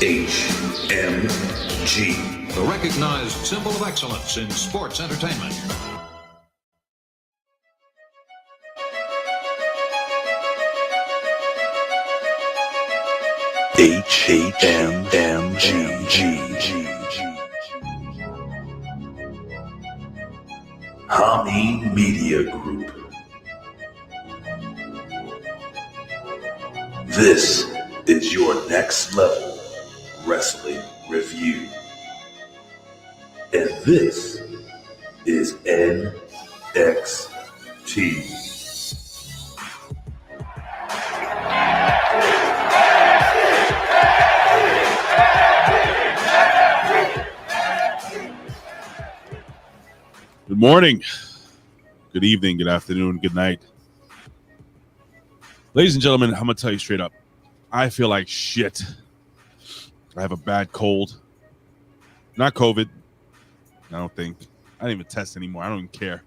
HMG, the recognized symbol of excellence in sports entertainment. HMG, Hami Media Group. This is your next level wrestling review. And this is NXT. Good morning, good evening, good afternoon, good night. Ladies and gentlemen, I'm going to tell you straight up. I feel like shit. I have a bad cold. Not COVID. I don't think. I don't even test anymore. I don't even care.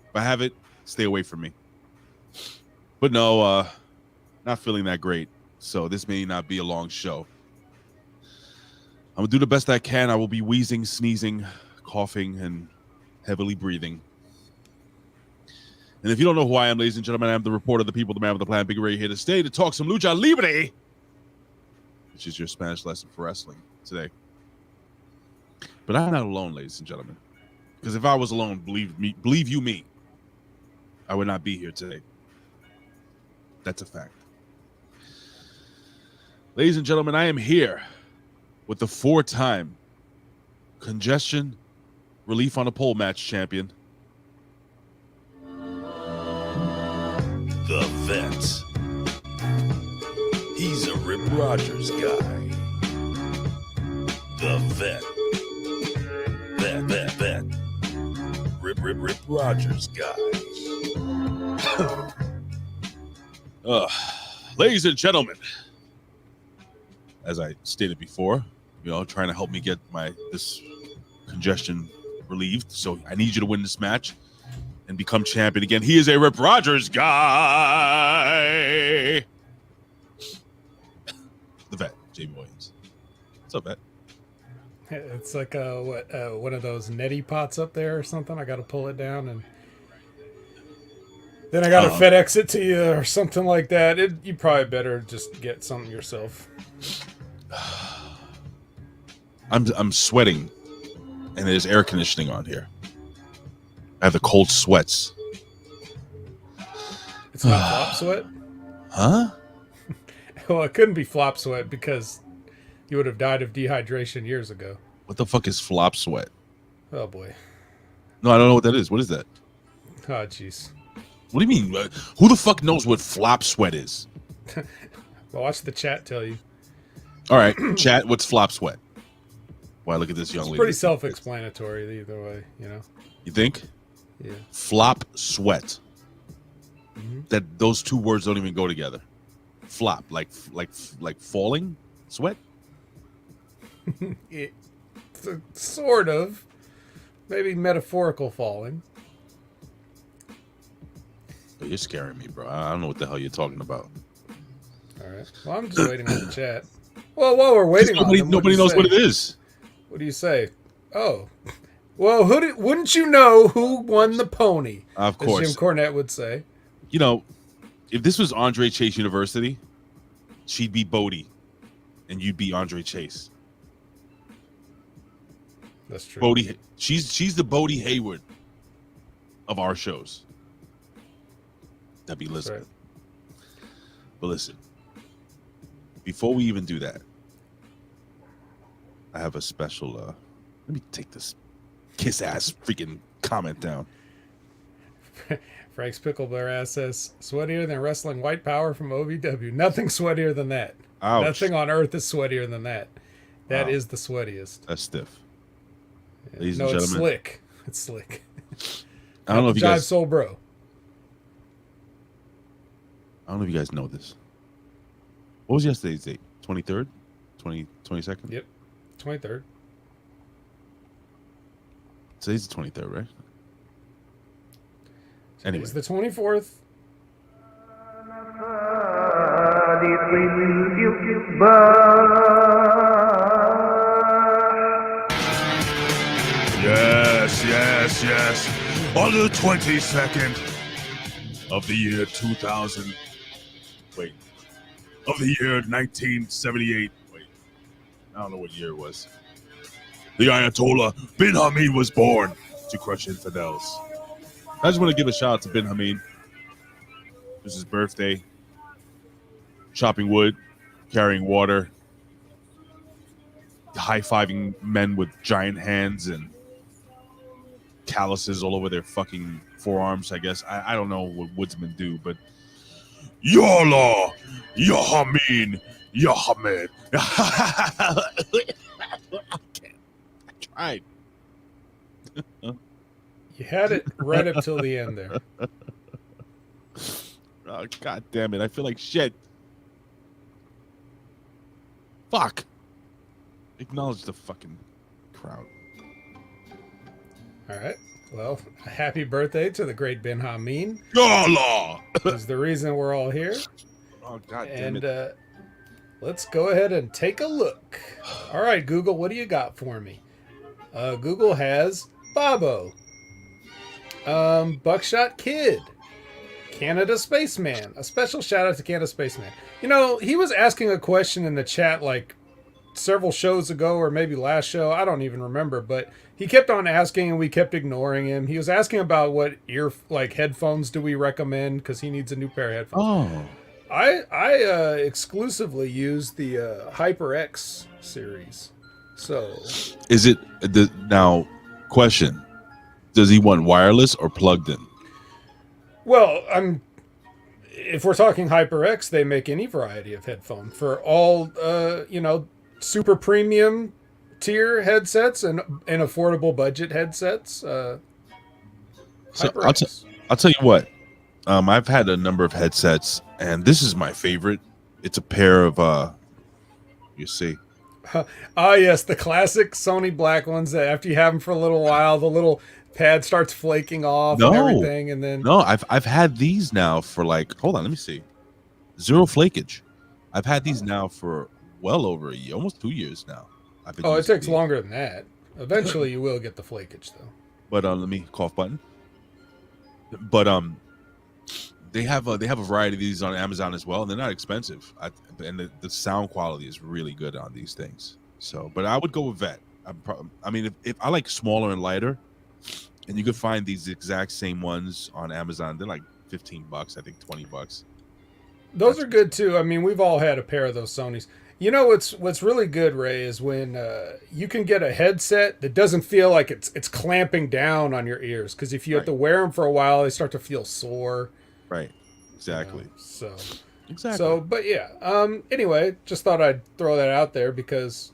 If I have it, stay away from me. But no, not feeling that great. So this may not be a long show. I'm going to do the best I can. I will be wheezing, sneezing, coughing, and heavily breathing. And if you don't know who I am, ladies and gentlemen, I am the reporter, the people, the man with the plan, Big Ray, here to stay to talk some lucha libre, which is your Spanish lesson for wrestling today. But I'm not alone, ladies and gentlemen, because if I was alone, believe you me, I would not be here today. That's a fact. Ladies and gentlemen, I am here with the 4-time congestion relief on a pole match champion, The Vet. He's a Rip Rogers guy. The Vet. Vet. Rip Rogers guy. Ladies and gentlemen, as I stated before, trying to help me get this congestion relieved. So I need you to win this match and become champion again. He is a Rip Rogers guy. The Vet, Jamie Williams. What's up, Vet? It's like one of those neti pots up there or something. I got to pull it down and then I got to FedEx it to you or something like that. You probably better just get something yourself. I'm sweating, and there's air conditioning on here. I have the cold sweats. It's not flop sweat? Huh? Well, it couldn't be flop sweat because you would have died of dehydration years ago. What the fuck is flop sweat? Oh, boy. No, I don't know what that is. What is that? Oh, jeez. What do you mean? Who the fuck knows what flop sweat is? Well, watch the chat tell you. All right, chat, what's flop sweat? Why, look at this young It's lady. pretty self-explanatory either way, You think? Yeah. Flop sweat. Mm-hmm. That those two words don't even go together. Flop, like falling sweat? Sort of. Maybe metaphorical falling. But you're scaring me, bro. I don't know what the hell you're talking about. All right. Well, I'm just waiting on the chat. Well, while we're waiting on them, nobody knows what it is. What do you say? Oh. Well, wouldn't you know who won the pony? Of course. As Jim Cornette would say. If this was Andre Chase University, she'd be Bodie, and you'd be Andre Chase. That's true. Bodie, she's the Bodie Hayward of our shows. That'd be Elizabeth. Right. But listen, before we even do that, I have a special. Let me take this kiss ass freaking comment down. Frank's Picklebear ass says, "Sweatier than wrestling white power from OVW. Nothing sweatier than that. Ouch. Nothing on earth is sweatier than that. That is the sweatiest. That's stiff. Yeah. Ladies no, and it's gentlemen, slick. It's slick. I don't know if you guys. Soul Bro. I don't know if you guys know this. What was yesterday's date? 23rd? 22nd? Yep. 23rd. Today's the 23rd, right? Anyway. It's the 24th. yes. On the 22nd of the year 2000. Wait. Of the year 1978. Wait. I don't know what year it was. The Ayatollah bin Hamid was born to crush infidels. I just want to give a shout out to bin Hamid. It was his birthday. Chopping wood, carrying water, high-fiving men with giant hands and calluses all over their fucking forearms, I guess. I don't know what woodsmen do, but Yallah, Yahamin, Yahamed. I tried. You had it right up till the end there. Oh, God damn it. I feel like shit. Fuck. Acknowledge the fucking crowd. All right. Well, a happy birthday to the great Ben Hameen. Yallah! Is the reason we're all here. Oh, God damn And it. let's go ahead and take a look. All right, Google, what do you got for me? Google has Bobo, Buckshot Kid, Canada Spaceman. A special shout out to Canada Spaceman. You know, he was asking a question in the chat like several shows ago or maybe last show. I don't even remember, but he kept on asking and we kept ignoring him. He was asking about what headphones do we recommend because he needs a new pair of headphones. Oh. I exclusively use the HyperX series. So Is it the now question? Does he want wireless or plugged in? well, if we're talking HyperX, they make any variety of headphone for all super premium tier headsets and affordable budget headsets. So HyperX. I'll tell you what. I've had a number of headsets, and this is my favorite. It's a pair of you see. Yes, the classic Sony black ones that after you have them for a little while, the little pad starts flaking off and everything, and then No, I've had these now for like, hold on, let me see. Zero flakage. I've had these now for well over a year, almost 2 years now. I've been it using takes these. longer than that. Eventually, you will get the flakage though. But let me cough button. But they have a variety of these on Amazon as well, and they're not expensive. And the sound quality is really good on these things. So, but I would go with Vet. I mean, if I like smaller and lighter, and you could find these exact same ones on Amazon, they're like $15, I think $20. Those are good too. I mean, we've all had a pair of those Sonys. You know what's really good, Ray, is when you can get a headset that doesn't feel like it's clamping down on your ears. Because if you have to wear them for a while, they start to feel sore. Right. Exactly. Exactly. So, but yeah. Anyway, just thought I'd throw that out there because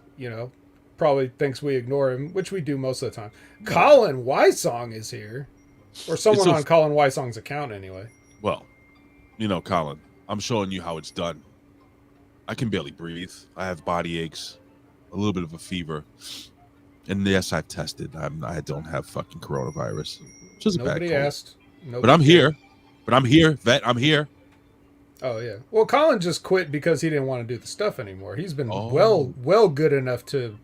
probably thinks we ignore him, which we do most of the time. Colin Wysong is here, or someone on Colin Wysong's account, anyway. Well, Colin, I'm showing you how it's done. I can barely breathe. I have body aches, a little bit of a fever, and yes, I've tested. I don't have fucking coronavirus. Just a bad cold. Nobody asked. But I'm here. Vet. I'm here. Oh yeah. Well, Colin just quit because he didn't want to do the stuff anymore. He's been well good enough to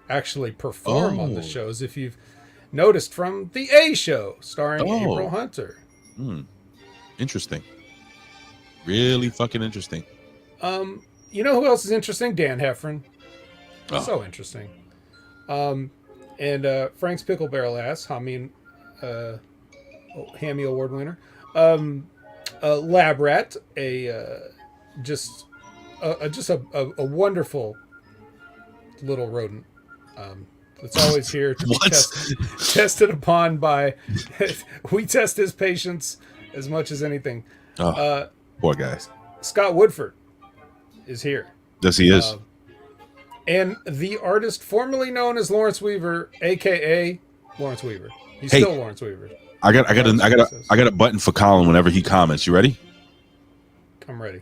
actually perform on the shows. If you've noticed from the A Show starring April Hunter. Interesting. Really fucking interesting. You know who else is interesting? Dan Heffron. So interesting. And Frank's Pickle Barrel Ass, Hammy Award winner. Lab Rat, just a wonderful little rodent. It's always here to be tested upon by. We test his patience as much as anything. Poor guys. Scott Woodford is here. Yes, he is. And the artist formerly known as Lawrence Weaver, aka Lawrence Weaver. He's still Lawrence Weaver. I got a button for Colin whenever he comments. You ready? I'm ready.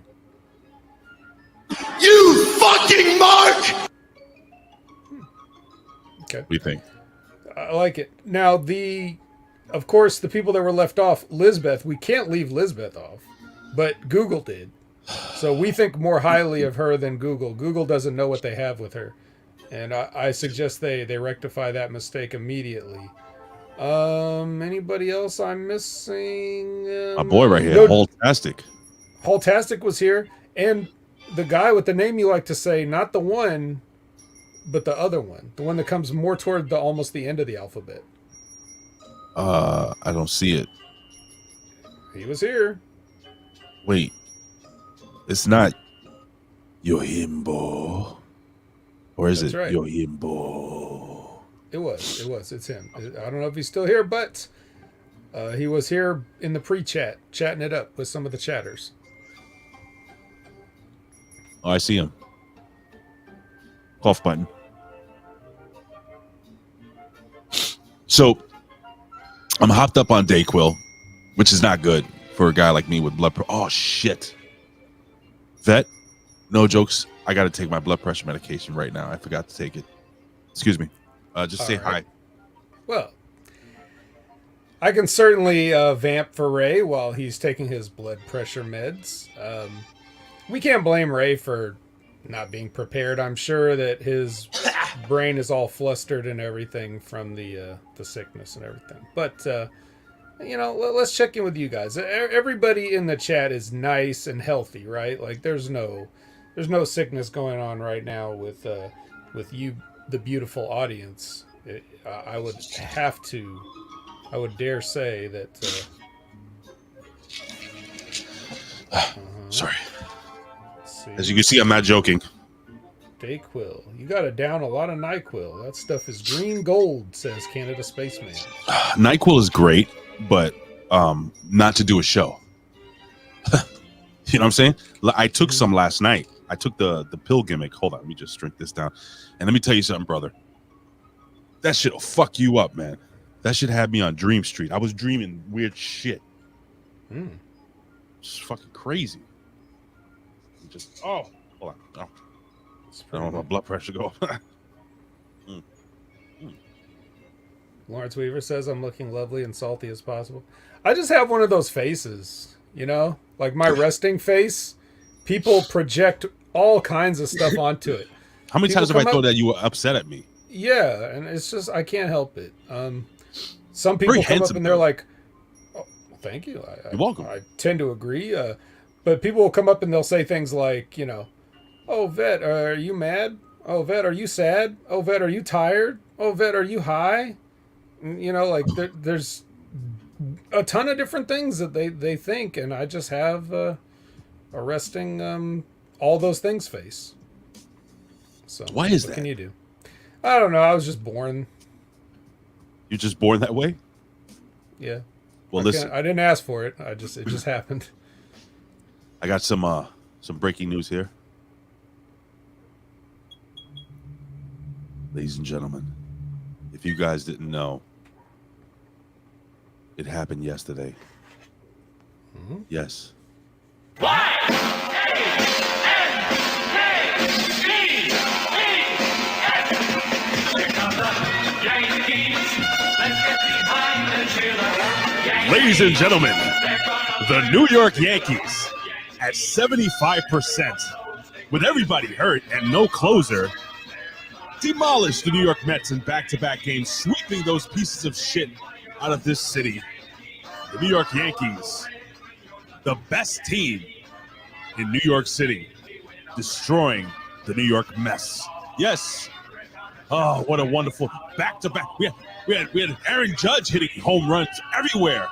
You fucking mark! Okay. What do you think? I like it. Now, of course, the people that were left off, Lisbeth, we can't leave Lisbeth off, but Google did. So we think more highly of her than Google. Google doesn't know what they have with her. And I suggest they rectify that mistake immediately. Anybody else I'm missing? My boy right here, No, Holtastic. Haltastic was here, and the guy with the name you like to say, not the one, but the other one, the one that comes more toward the almost the end of the alphabet. I don't see it. He was here. Wait, it's not Yohimbo, or is That's it right. Yohimbo? It was. It's him. I don't know if he's still here, but he was here in the pre-chat, chatting it up with some of the chatters. Oh, I see him. Cough button. So I'm hopped up on Dayquil, which is not good for a guy like me with blood pressure. Oh shit. Vet, no jokes. I got to take my blood pressure medication right now. I forgot to take it. Excuse me. Just say hi. Well, I can certainly vamp for Ray while he's taking his blood pressure meds. We can't blame Ray for not being prepared. I'm sure that his brain is all flustered and everything from the sickness and everything. But let's check in with you guys. Everybody in the chat is nice and healthy, right? Like there's no sickness going on right now with you, the beautiful audience. I would dare say that. Sorry. As you can see, I'm not joking. Dayquil. You got to down a lot of NyQuil. That stuff is green gold, says Canada Spaceman. NyQuil is great, but not to do a show. You know what I'm saying? I took some last night. I took the pill gimmick. Hold on, let me just drink this down. And let me tell you something, brother. That shit'll fuck you up, man. That shit had me on Dream Street. I was dreaming weird shit. It's fucking crazy. Hold on. Oh. I don't want my blood pressure go up. Lawrence Weaver says I'm looking lovely and salty as possible. I just have one of those faces, like my resting face. People project all kinds of stuff onto it. How many times have I thought that you were upset at me? Yeah, and it's just I can't help it. Some people come up and they're like, "Oh, thank you." You're welcome. I tend to agree, but people will come up and they'll say things like, "Oh, Vet, are you mad? Oh, Vet, are you sad? Oh, Vet, are you tired? Oh, Vet, are you high?" Like there's a ton of different things that they think, and I just have a resting all those things face. So why is that? What can you do? I don't know. I was just born. You're just born that way? Yeah. Well, listen. I didn't ask for it. It just happened. I got some breaking news here. Ladies and gentlemen, if you guys didn't know, it happened yesterday. Mm-hmm. Yes. Ladies and gentlemen, the New York Yankees at 75%, with everybody hurt and no closer, demolished the New York Mets in back-to-back games, sweeping those pieces of shit out of this city. The New York Yankees, the best team in New York City, destroying the New York Mets. Yes. Oh, what a wonderful back-to-back. We had Aaron Judge hitting home runs everywhere.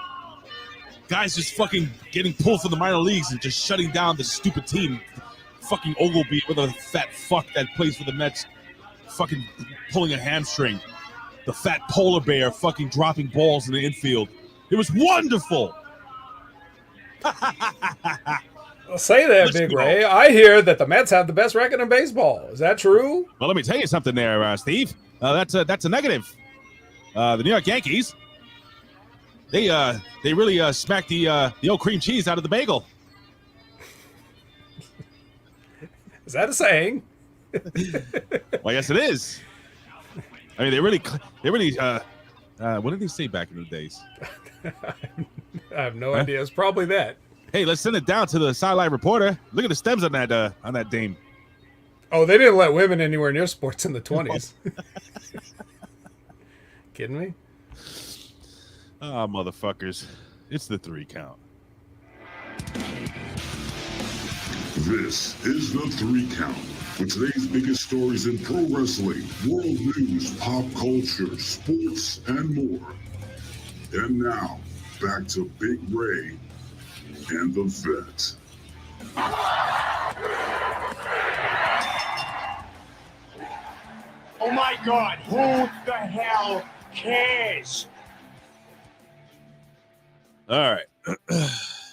Guys just fucking getting pulled from the minor leagues and just shutting down the stupid team. Fucking Ogleby, with a fat fuck that plays for the Mets, fucking pulling a hamstring. The fat polar bear fucking dropping balls in the infield. It was wonderful. Say that, Big Ray. I hear that the Mets have the best record in baseball. Is that true? Well, let me tell you something there, Steve. That's a negative. The New York Yankees, they really smacked the old cream cheese out of the bagel. Is that a saying? Well, yes, it is. I mean, they really. What did they say back in the days? I have no idea. It's probably that. Hey, let's send it down to the sideline reporter. Look at the stems on that dame. Oh, they didn't let women anywhere near sports in the 20s. Kidding me? Ah, motherfuckers. It's the 3 count. This is the 3 count with today's biggest stories in pro wrestling, world news, pop culture, sports, and more. And now, back to Big Ray and the Vet. Oh my God, who the hell cares? All right.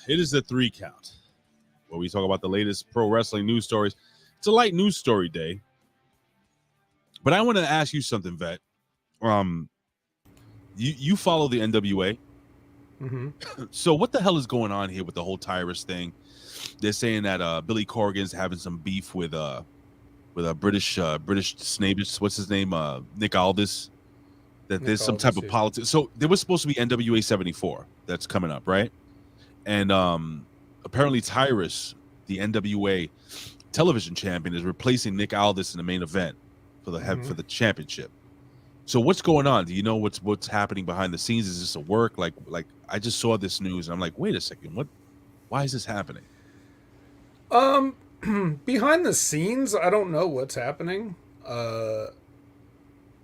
It is the 3 count where we talk about the latest pro wrestling news stories. It's a light news story day. But I want to ask you something, Vet. You follow the NWA. Mm-hmm. So what the hell is going on here with the whole Tyrus thing? They're saying that Billy Corgan's having some beef with a British snabish. What's his name? Nick Aldis. That Nick there's some Aldis, type of yeah. politics. So there was supposed to be NWA 74 that's coming up, right? And apparently Tyrus, the NWA television champion, is replacing Nick Aldis in the main event for the for the championship. So what's going on? Do you know what's happening behind the scenes? Is this a work? Like I just saw this news and I'm like, wait a second, why is this happening? Behind the scenes, I don't know what's happening.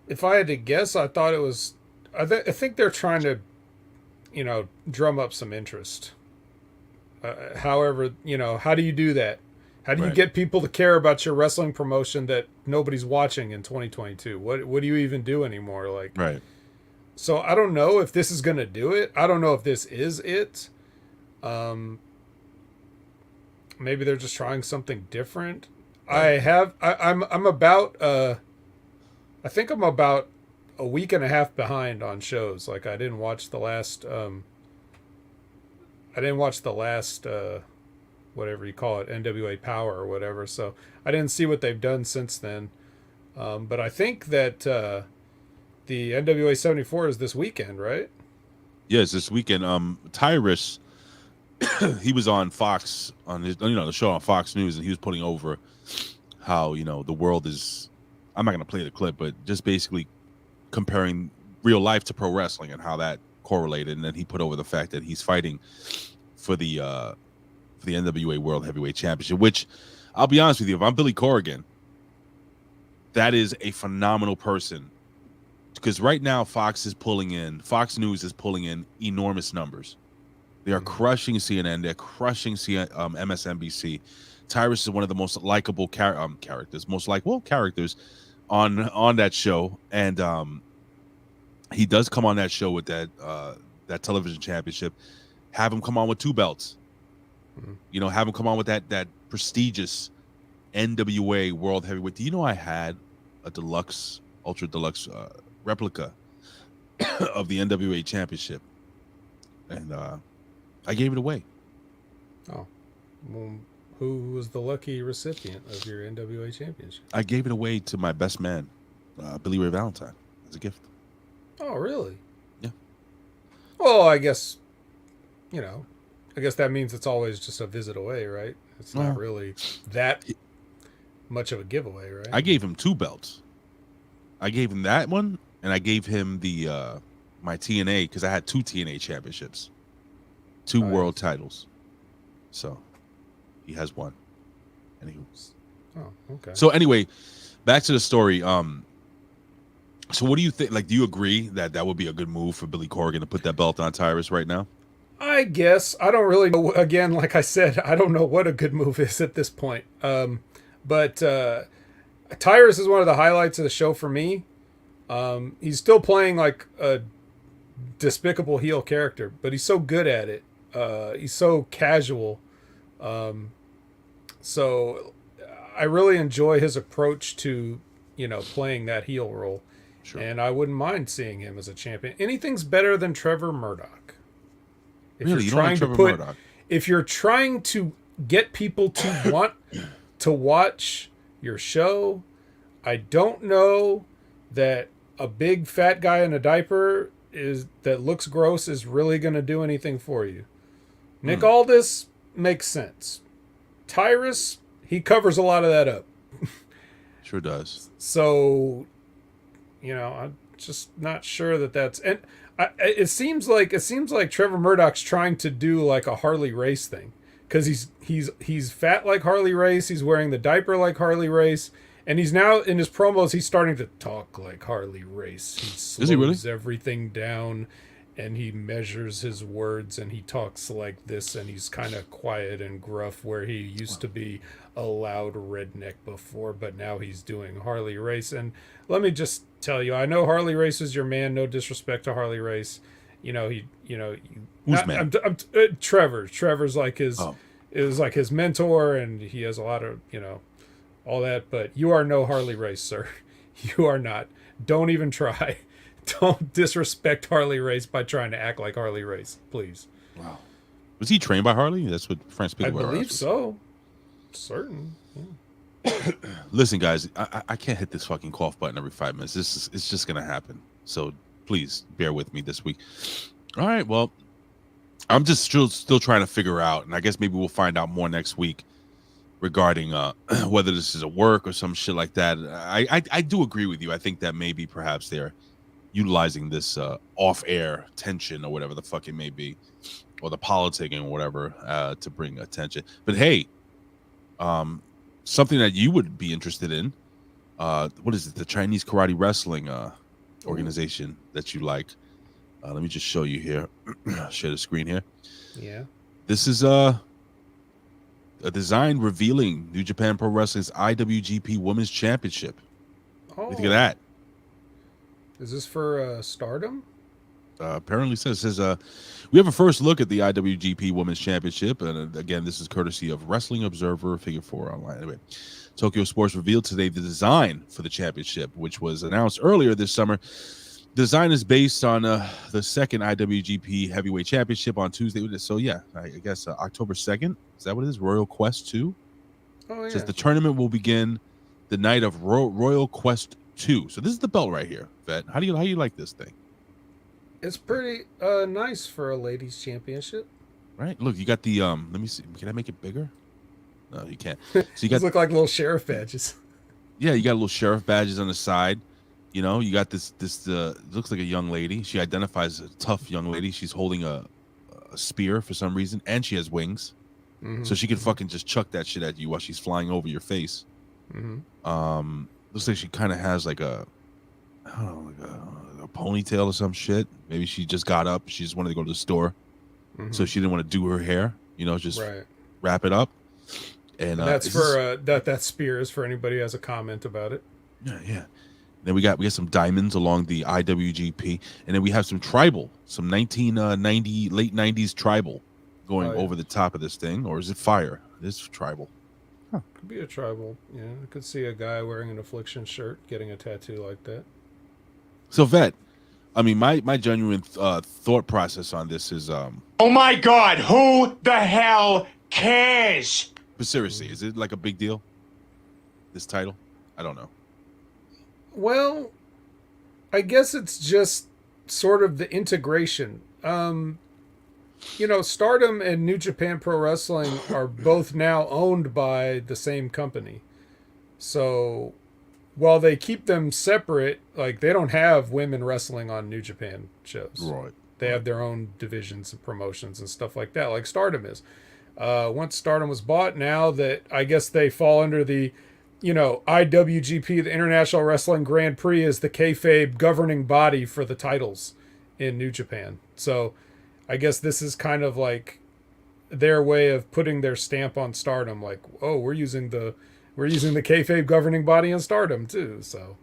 If I had to guess, I thought it was. I think they're trying to, drum up some interest. However, how do you do that? How do you Right. get people to care about your wrestling promotion that nobody's watching in 2022? What do you even do anymore? Like, Right. so I don't know if this is gonna do it. I don't know if this is it. Maybe they're just trying something different. Right. I'm about I think I'm about a week and a half behind on shows. Like I didn't watch the last whatever you call it, NWA Power or whatever. So I didn't see what they've done since then. But I think that the NWA 74 is this weekend, right? Yes, this weekend. Tyrus, he was on Fox on his, the show on Fox News, and he was putting over how the world is. I'm not going to play the clip, but just basically comparing real life to pro wrestling and how that correlated. And then he put over the fact that he's fighting for the NWA World Heavyweight Championship. Which, I'll be honest with you, if I'm Billy Corgan, that is a phenomenal person. Because right now Fox News is pulling in enormous numbers. They are crushing CNN. They're crushing MSNBC. Tyrus is one of the most likable characters, most likable characters on that show, and he does come on that show with that television championship. Have him come on with 2 belts. Have him come on with that prestigious NWA World Heavyweight. Do you know I had a ultra deluxe replica of the NWA Championship, and I gave it away. Oh, well, who was the lucky recipient of your NWA championship? I gave it away to my best man, Billy Ray Valentine, as a gift. Oh, really? Yeah. Well, I guess that means it's always just a visit away, right? It's not really that much of a giveaway, right? I gave him 2 belts. I gave him that one, and I gave him the my TNA, because I had 2 TNA championships, 2 world titles. So he has 1. Anywho. Oh, okay. So anyway, back to the story. So what do you think? Like, do you agree that would be a good move for Billy Corgan to put that belt on Tyrus right now? I guess. I don't really know. Again, like I said, I don't know what a good move is at this point. But Tyrus is one of the highlights of the show for me. He's still playing like a despicable heel character, but he's so good at it. He's so casual. So I really enjoy his approach to, playing that heel role. Sure. And I wouldn't mind seeing him as a champion. Anything's better than Trevor Murdoch. Really? You don't like Trevor Murdoch? If you're trying to get people to want to watch your show, I don't know that a big fat guy in a diaper that looks gross is really going to do anything for you. Nick Aldis makes sense. Tyrus, he covers a lot of that up. Sure does. So, I'm just not sure that's... And It seems like Trevor Murdoch's trying to do like a Harley Race thing, because he's fat like Harley Race. He's wearing the diaper like Harley Race, and he's now in his promos. He's starting to talk like Harley Race. He slows everything down, and he measures his words, and he talks like this, and he's kind of quiet and gruff, where he used to be a loud redneck before, but now he's doing Harley Race. And let me just tell you, I know Harley Race is your man. No disrespect to Harley Race. Who's man? Trevor's like his, it was like his mentor, and he has a lot of, all that, but you are no Harley Race, sir. You are not. Don't even try. Don't disrespect Harley Race by trying to act like Harley Race, please. Wow. Was he trained by Harley? That's what Frank Spiegel. I believe so. Certain. Yeah. Listen, guys, I can't hit this fucking cough button every 5 minutes. It's just gonna happen. So please bear with me this week. All right. Well, I'm just still trying to figure out, and I guess maybe we'll find out more next week regarding whether this is a work or some shit like that. I do agree with you. I think that maybe perhaps they're utilizing this off-air tension or whatever the fuck it may be, or the politicking or whatever, to bring attention. But hey, something that you would be interested in, what is it? The Chinese karate wrestling organization that you like. Let me just show you here. Share the screen here. Yeah. This is a design revealing New Japan Pro Wrestling's IWGP Women's Championship. What do you think of that? Is this for Stardom? Apparently says we have a first look at the IWGP Women's Championship, and again, this is courtesy of Wrestling Observer Figure 4 online. Anyway, Tokyo Sports revealed today the design for the championship, which was announced earlier this summer. The design is based on the second IWGP Heavyweight Championship on Tuesday. So yeah, I guess October 2nd. Is that what it is? Royal Quest 2? Oh, yeah. It says the tournament will begin the night of Royal Quest 2. So this is the belt right here, Vet. How do you like this thing? It's pretty nice for a ladies championship. Right. Look, you got the let me see. Can I make it bigger? No, you can't. So you got These look like little sheriff badges. Yeah, you got little sheriff badges on the side. You know, you got this looks like a young lady. She identifies as a tough young lady. She's holding a spear for some reason, and she has wings. Mm-hmm. So she can fucking just chuck that shit at you while she's flying over your face. Mm-hmm. Looks like she kind of has like a ponytail or some shit. Maybe she just got up. She just wanted to go to the store, so she didn't want to do her hair. Just wrap it up. And that's for that spear is for anybody who has a comment about it. Yeah. Then we got some diamonds along the IWGP, and then we have some 1990 late 90s tribal going over the top of this thing, or is it fire? It is tribal. Huh. Could be a tribal. Yeah, I could see a guy wearing an Affliction shirt getting a tattoo like that. So Vet, I mean, my genuine thought process on this is oh my God, who the hell cares? But seriously, is it like a big deal? This title? I don't know. Well, I guess it's just sort of the integration. Stardom and New Japan Pro Wrestling are both now owned by the same company. So while they keep them separate, like they don't have women wrestling on New Japan shows. Right. They have their own divisions and promotions and stuff like that, like Stardom is. Once Stardom was bought, now that I guess they fall under the IWGP, the International Wrestling Grand Prix, is the kayfabe governing body for the titles in New Japan. So I guess this is kind of like their way of putting their stamp on Stardom. Like, oh, we're using the kayfabe governing body in Stardom too. So,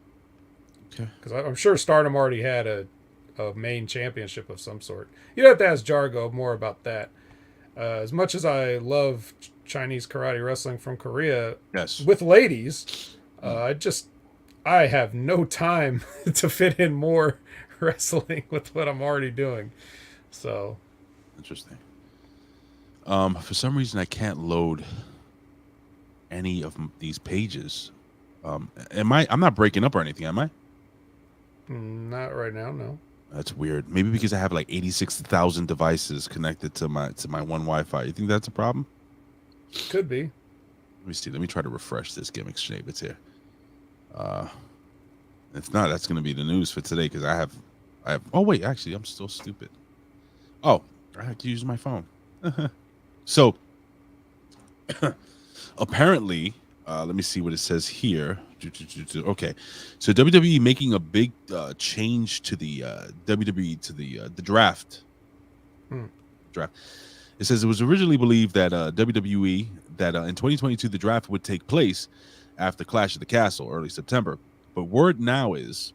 because I'm sure Stardom already had a main championship of some sort. You'd have to ask Jargo more about that. As much as I love Chinese karate wrestling from Korea, with ladies, I have no time to fit in more wrestling with what I'm already doing. So interesting. For some reason I can't load any of these pages. I'm not breaking up or anything, am I? Not right now, no. That's weird. Maybe because I have like 86,000 devices connected to my one Wi-Fi. You think that's a problem? Could be. Let me see. Let me try to refresh this gimmick It's here. If not, that's going to be the news for today because I I have. Oh wait, actually, I'm still stupid. Oh, I have to use my phone. So apparently, let me see what it says here. Okay, so WWE making a big change to the WWE to the draft. Draft. It says it was originally believed that WWE that in 2022 the draft would take place after Clash of the Castle early September, but word now is,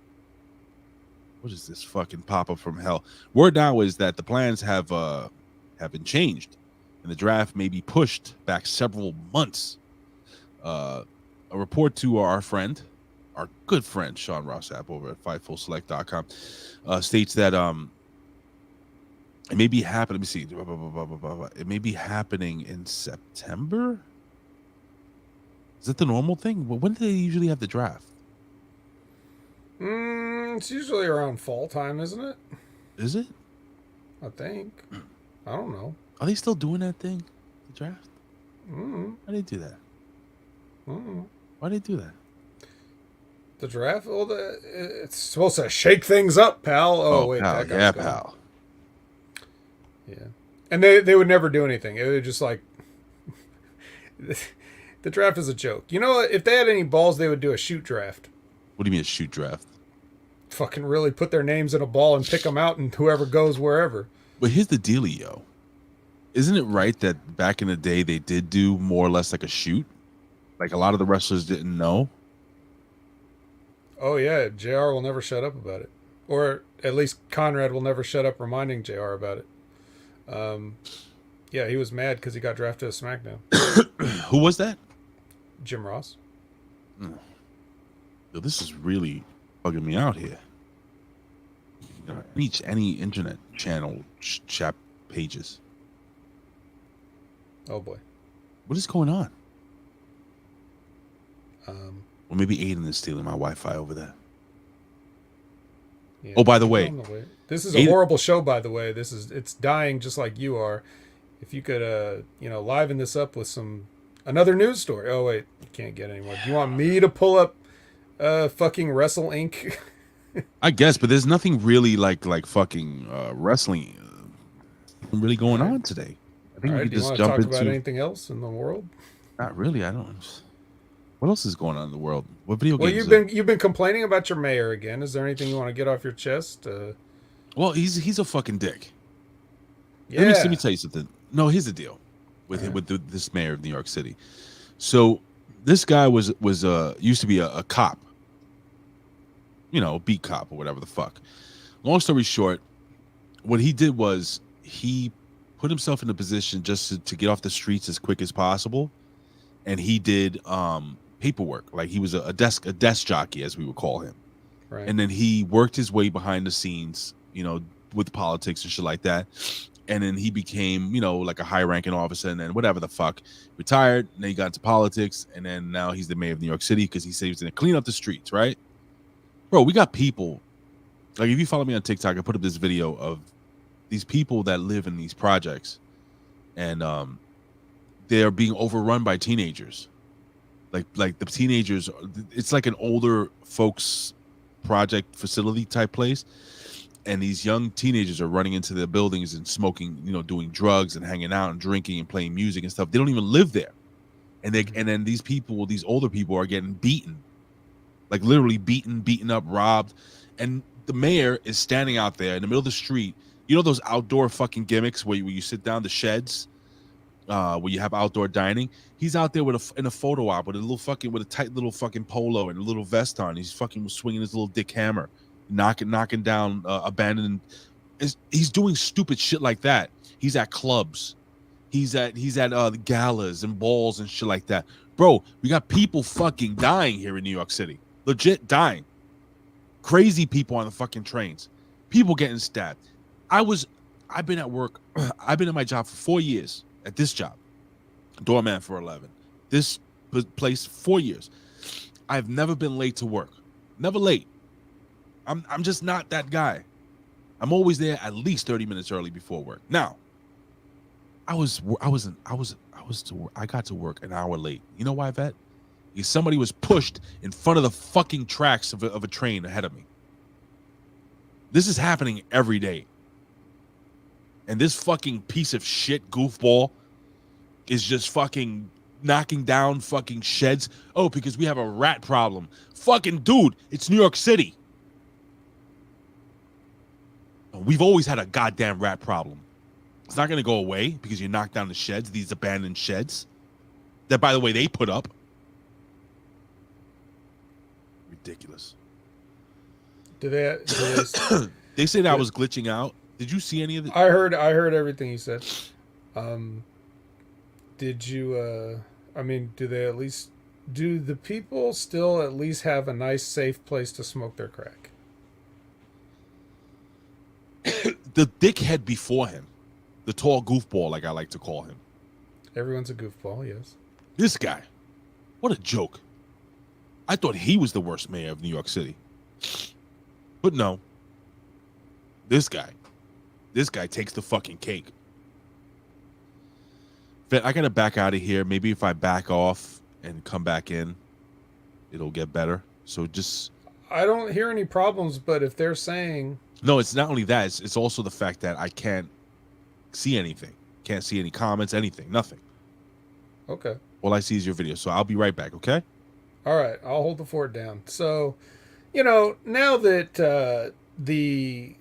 what is this fucking pop up from hell? Word now is that the plans have been changed, and the draft may be pushed back several months. A report to our good friend Sean Rossap over at FightfulSelect.com states that it may be happening. Let me see. It may be happening in September. Is that the normal thing? Well, when do they usually have the draft? It's usually around fall time, isn't it? Is it? I think. I don't know. Are they still doing that thing? The draft? Mm-hmm. Why do they do that? Mm-hmm. Why do they do that? The draft? Well, it's supposed to shake things up, pal. Oh wait, pal. that guy's Yeah, gone. pal. Yeah. And they would never do anything. It would just like the draft is a joke. You know what? If they had any balls, they would do a shoot draft. What do you mean a shoot draft? Fucking really put their names in a ball and pick them out, and whoever goes wherever. But here's the dealio. Isn't it right that back in the day they did do more or less like a shoot? Like a lot of the wrestlers didn't know. Oh yeah, JR will never shut up about it. Or at least Conrad will never shut up reminding JR about it. Yeah, he was mad because he got drafted to SmackDown. Who was that? Jim Ross. Yo, this is really bugging me out here. You know, any internet channel chat pages. Oh boy. What is going on? Um, Or maybe Aiden is stealing my Wi-Fi over there. yeah, Oh, by the way, this is a horrible show. By the way, it's dying just like you are. If you could, liven this up with another news story. Oh wait, you can't get anymore. Do you want me to pull up, fucking Wrestle Inc? I guess, but there's nothing really like fucking wrestling really going on today. I think All we right, could do you just want to jump talk into about anything else in the world? Not really. I don't. What else is going on in the world? What video Well, games? you've been complaining about your mayor again. Is there anything you want to get off your chest? Well, he's a fucking dick. Yeah. Let me tell you something. No, here's the deal with this mayor of New York City. So this guy was used to be a cop, a beat cop or whatever the fuck. Long story short, what he did was he put himself in a position just to get off the streets as quick as possible, and he did paperwork. Like he was a desk jockey, as we would call him. Right. And then he worked his way behind the scenes, with politics and shit like that. And then he became, like a high-ranking officer, and then whatever the fuck, retired. And then he got into politics, and then now he's the mayor of New York City because he said he was going to clean up the streets, right? Bro, we got people. Like, if you follow me on TikTok, I put up this video of these people that live in these projects, and they are being overrun by teenagers. Like the teenagers, it's like an older folks project facility type place. And these young teenagers are running into their buildings and smoking, doing drugs and hanging out and drinking and playing music and stuff. They don't even live there. And then these older people are getting beaten, like literally beaten up, robbed. And the mayor is standing out there in the middle of the street. You know those outdoor fucking gimmicks where you sit down, the sheds, where you have outdoor dining. He's out there in a photo op with a tight little fucking polo and a little vest on. He's fucking swinging his little dick hammer, knocking down abandoned. He's doing stupid shit like that. He's at clubs. He's at galas and balls and shit like that. Bro, we got people fucking dying here in New York City. Legit dying. Crazy people on the fucking trains. People getting stabbed. I've been at work. I've been at my job for 4 years. At this job, doorman for 11. This place 4 years. I've never been late to work. Never late. I'm just not that guy. I'm always there at least 30 minutes early before work. Now, I got to work an hour late. You know why, Vet? Because somebody was pushed in front of the fucking tracks of a train ahead of me. This is happening every day. And this fucking piece of shit goofball is just fucking knocking down fucking sheds. Oh, because we have a rat problem. Fucking dude, it's New York City. We've always had a goddamn rat problem. It's not going to go away because you knock down the sheds, these abandoned sheds that, by the way, they put up. Ridiculous. Do they They said I was glitching out. Did you see any of it? I heard everything you said. Did you do the people still at least have a nice safe place to smoke their crack? The dickhead before him, the tall goofball, like I like to call him. Everyone's a goofball, yes. This guy, what a joke. I thought he was the worst mayor of New York City. But no. This guy takes the fucking cake. But I gotta back out of here. Maybe if I back off and come back in, it'll get better. So just... I don't hear any problems, but if they're saying... No, it's not only that. It's also the fact that I can't see anything. Can't see any comments, anything. Nothing. Okay. All I see is your video. So I'll be right back, okay? All right. I'll hold the fort down. So, now that the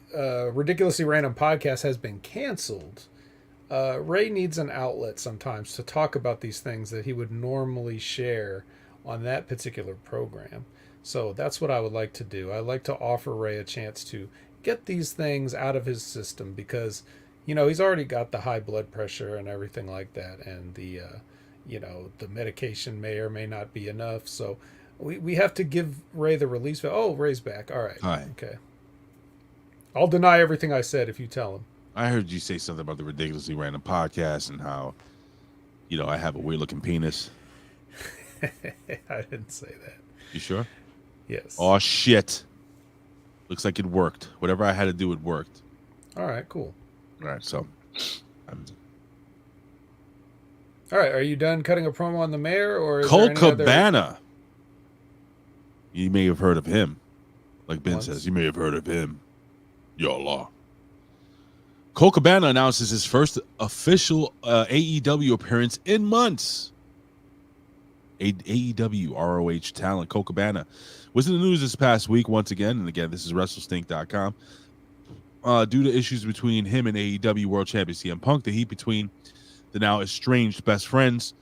Ridiculously Random podcast has been canceled, Ray needs an outlet sometimes to talk about these things that he would normally share on that particular program. So that's what I would like to do. I'd like to offer Ray a chance to get these things out of his system because, he's already got the high blood pressure and everything like that. And the medication may or may not be enough. So we have to give Ray the release. Oh, Ray's back. All right. Okay. I'll deny everything I said if you tell him. I heard you say something about the Ridiculously Random podcast and how, I have a weird looking penis. I didn't say that. You sure? Yes. Oh, shit. Looks like it worked. Whatever I had to do, it worked. All right, cool. All right, so. All right, are you done cutting a promo on the mayor? Or Cole Cabana. You may have heard of him. Like Ben says, you may have heard of him. YOLO. Cole Cabana announces his first official AEW appearance in months. AEW ROH talent Cole Cabana was in the news this past week once again, and again, this is WrestleStink.com. Due to issues between him and AEW World Champion CM Punk, the heat between the now estranged best friends,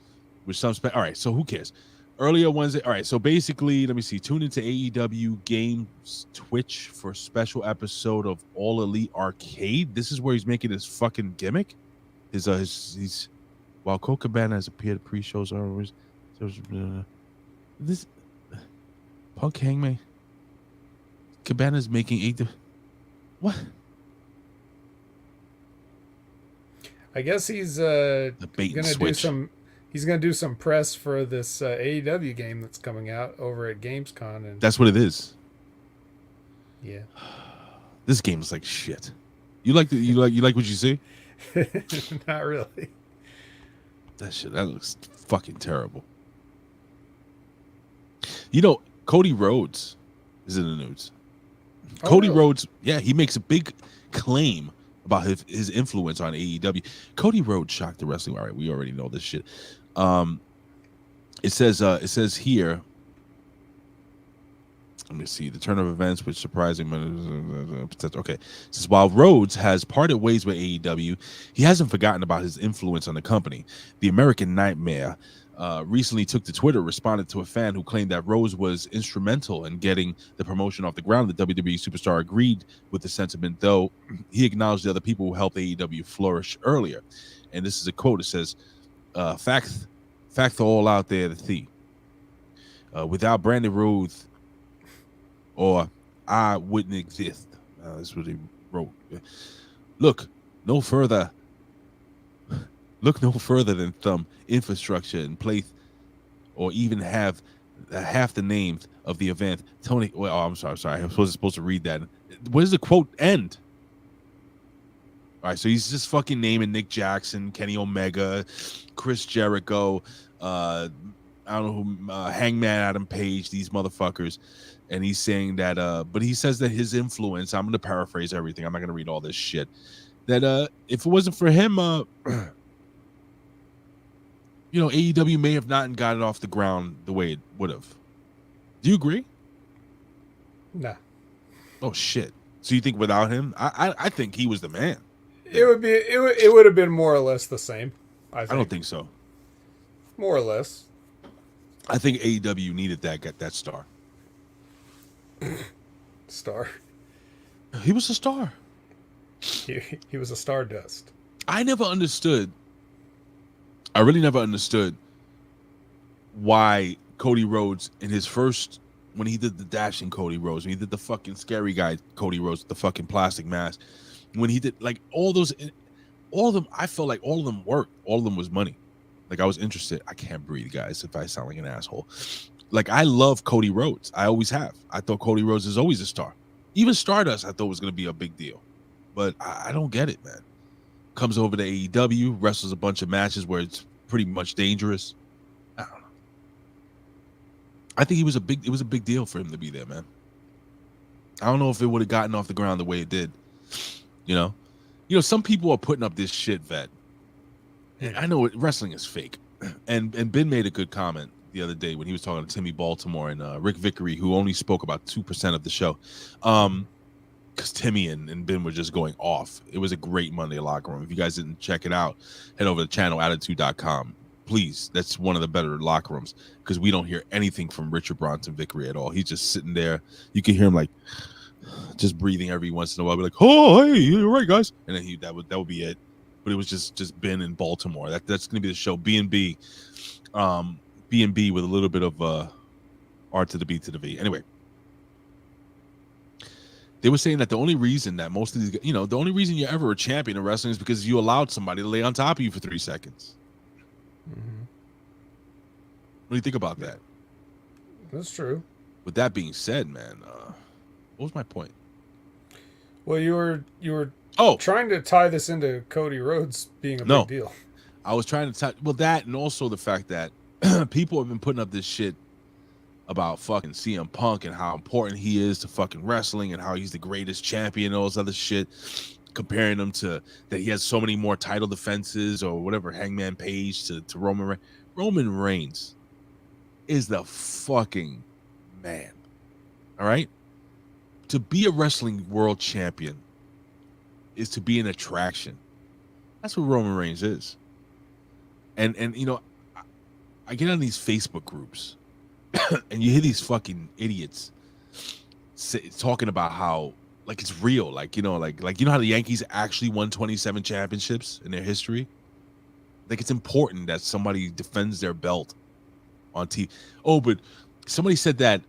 with some all right, so who cares? Earlier Wednesday, all right, so basically, let me see. Tune into AEW Games Twitch for a special episode of All Elite Arcade. This is where he's making his fucking gimmick. He's while Cole Cabana has appeared at pre-shows, this Punk Hangman Cabana's making what? I guess he's gonna do some press for this AEW game that's coming out over at Gamescom, and that's what it is. Yeah, this game is like shit. You like what you see? Not really. That looks fucking terrible. Cody Rhodes is in the news. Cody Rhodes, yeah, he makes a big claim about his influence on AEW. Cody Rhodes shocked the wrestling. All right, we already know this shit. It says here. Let me see the turn of events, which surprising. Okay, it says while Rhodes has parted ways with AEW, he hasn't forgotten about his influence on the company. The American Nightmare recently took to Twitter, responded to a fan who claimed that Rhodes was instrumental in getting the promotion off the ground. The WWE superstar agreed with the sentiment, though he acknowledged the other people who helped AEW flourish earlier. And this is a quote. It says, "Facts all out there to see. Without Brandon Rhodes, or I wouldn't exist." That's what he wrote. Look no further than some infrastructure in place, or even have half the names of the event. Tony, well, I'm sorry. I was supposed to read that. Where does the quote end? All right, so he's just fucking naming Nick Jackson, Kenny Omega, Chris Jericho, I don't know who, Hangman Adam Page, these motherfuckers. and he's saying that but he says that his influence, I'm going to paraphrase everything, I'm not going to read all this shit, that if it wasn't for him, you know, AEW may have not got it off the ground the way it would have. Do you agree? Nah. Oh shit. So you think without him? I think he was the man. It would have been more or less the same. I don't think so. More or less. I think AEW needed that star. Star. He was a star. He was a stardust. I really never understood why Cody Rhodes in his first, when he did the dashing Cody Rhodes, when he did the fucking scary guy Cody Rhodes with the fucking plastic mask, when he did like all of them, I felt like all of them worked. All of them was money. Like I was interested. I can't breathe, guys, if I sound like an asshole. Like I love Cody Rhodes. I always have. I thought Cody Rhodes is always a star. Even Stardust I thought was going to be a big deal. But I don't get it, man. Comes over to AEW, wrestles a bunch of matches where it's pretty much dangerous. I don't know. I think it was a big deal for him to be there, man. I don't know if it would have gotten off the ground the way it did. You know, some people are putting up this shit, Vet. And I know wrestling is fake. And Ben made a good comment the other day when he was talking to Timmy Baltimore and Rick Vickery, who only spoke about 2% of the show. Because Timmy and Ben were just going off. It was a great Monday locker room. If you guys didn't check it out, head over to channelattitude.com. Please, that's one of the better locker rooms because we don't hear anything from Richard Bronson Vickery at all. He's just sitting there. You can hear him like just breathing every once in a while. Be like, oh, hey, you're right, guys. And then that would be it. But it was just Ben in Baltimore. That's going to be the show. B&B. B&B with a little bit of R to the B to the V. Anyway. They were saying that the only reason that most of these, the only reason you're ever a champion in wrestling is because you allowed somebody to lay on top of you for 3 seconds. Mm-hmm. What do you think about that? That's true. With that being said, man, what was my point? Well, you were trying to tie this into Cody Rhodes being a big deal. I was trying to that, and also the fact that people have been putting up this shit about fucking CM Punk and how important he is to fucking wrestling and how he's the greatest champion and all this other shit, comparing him to that he has so many more title defenses or whatever, Hangman Page to Roman Reigns. Roman Reigns is the fucking man. All right? To be a wrestling world champion is to be an attraction. That's what Roman Reigns is. And I get on these Facebook groups and you hear these fucking idiots talking about how like it's real, like you know how the Yankees actually won 27 championships in their history. Like it's important that somebody defends their belt on TV. Oh, but somebody said that.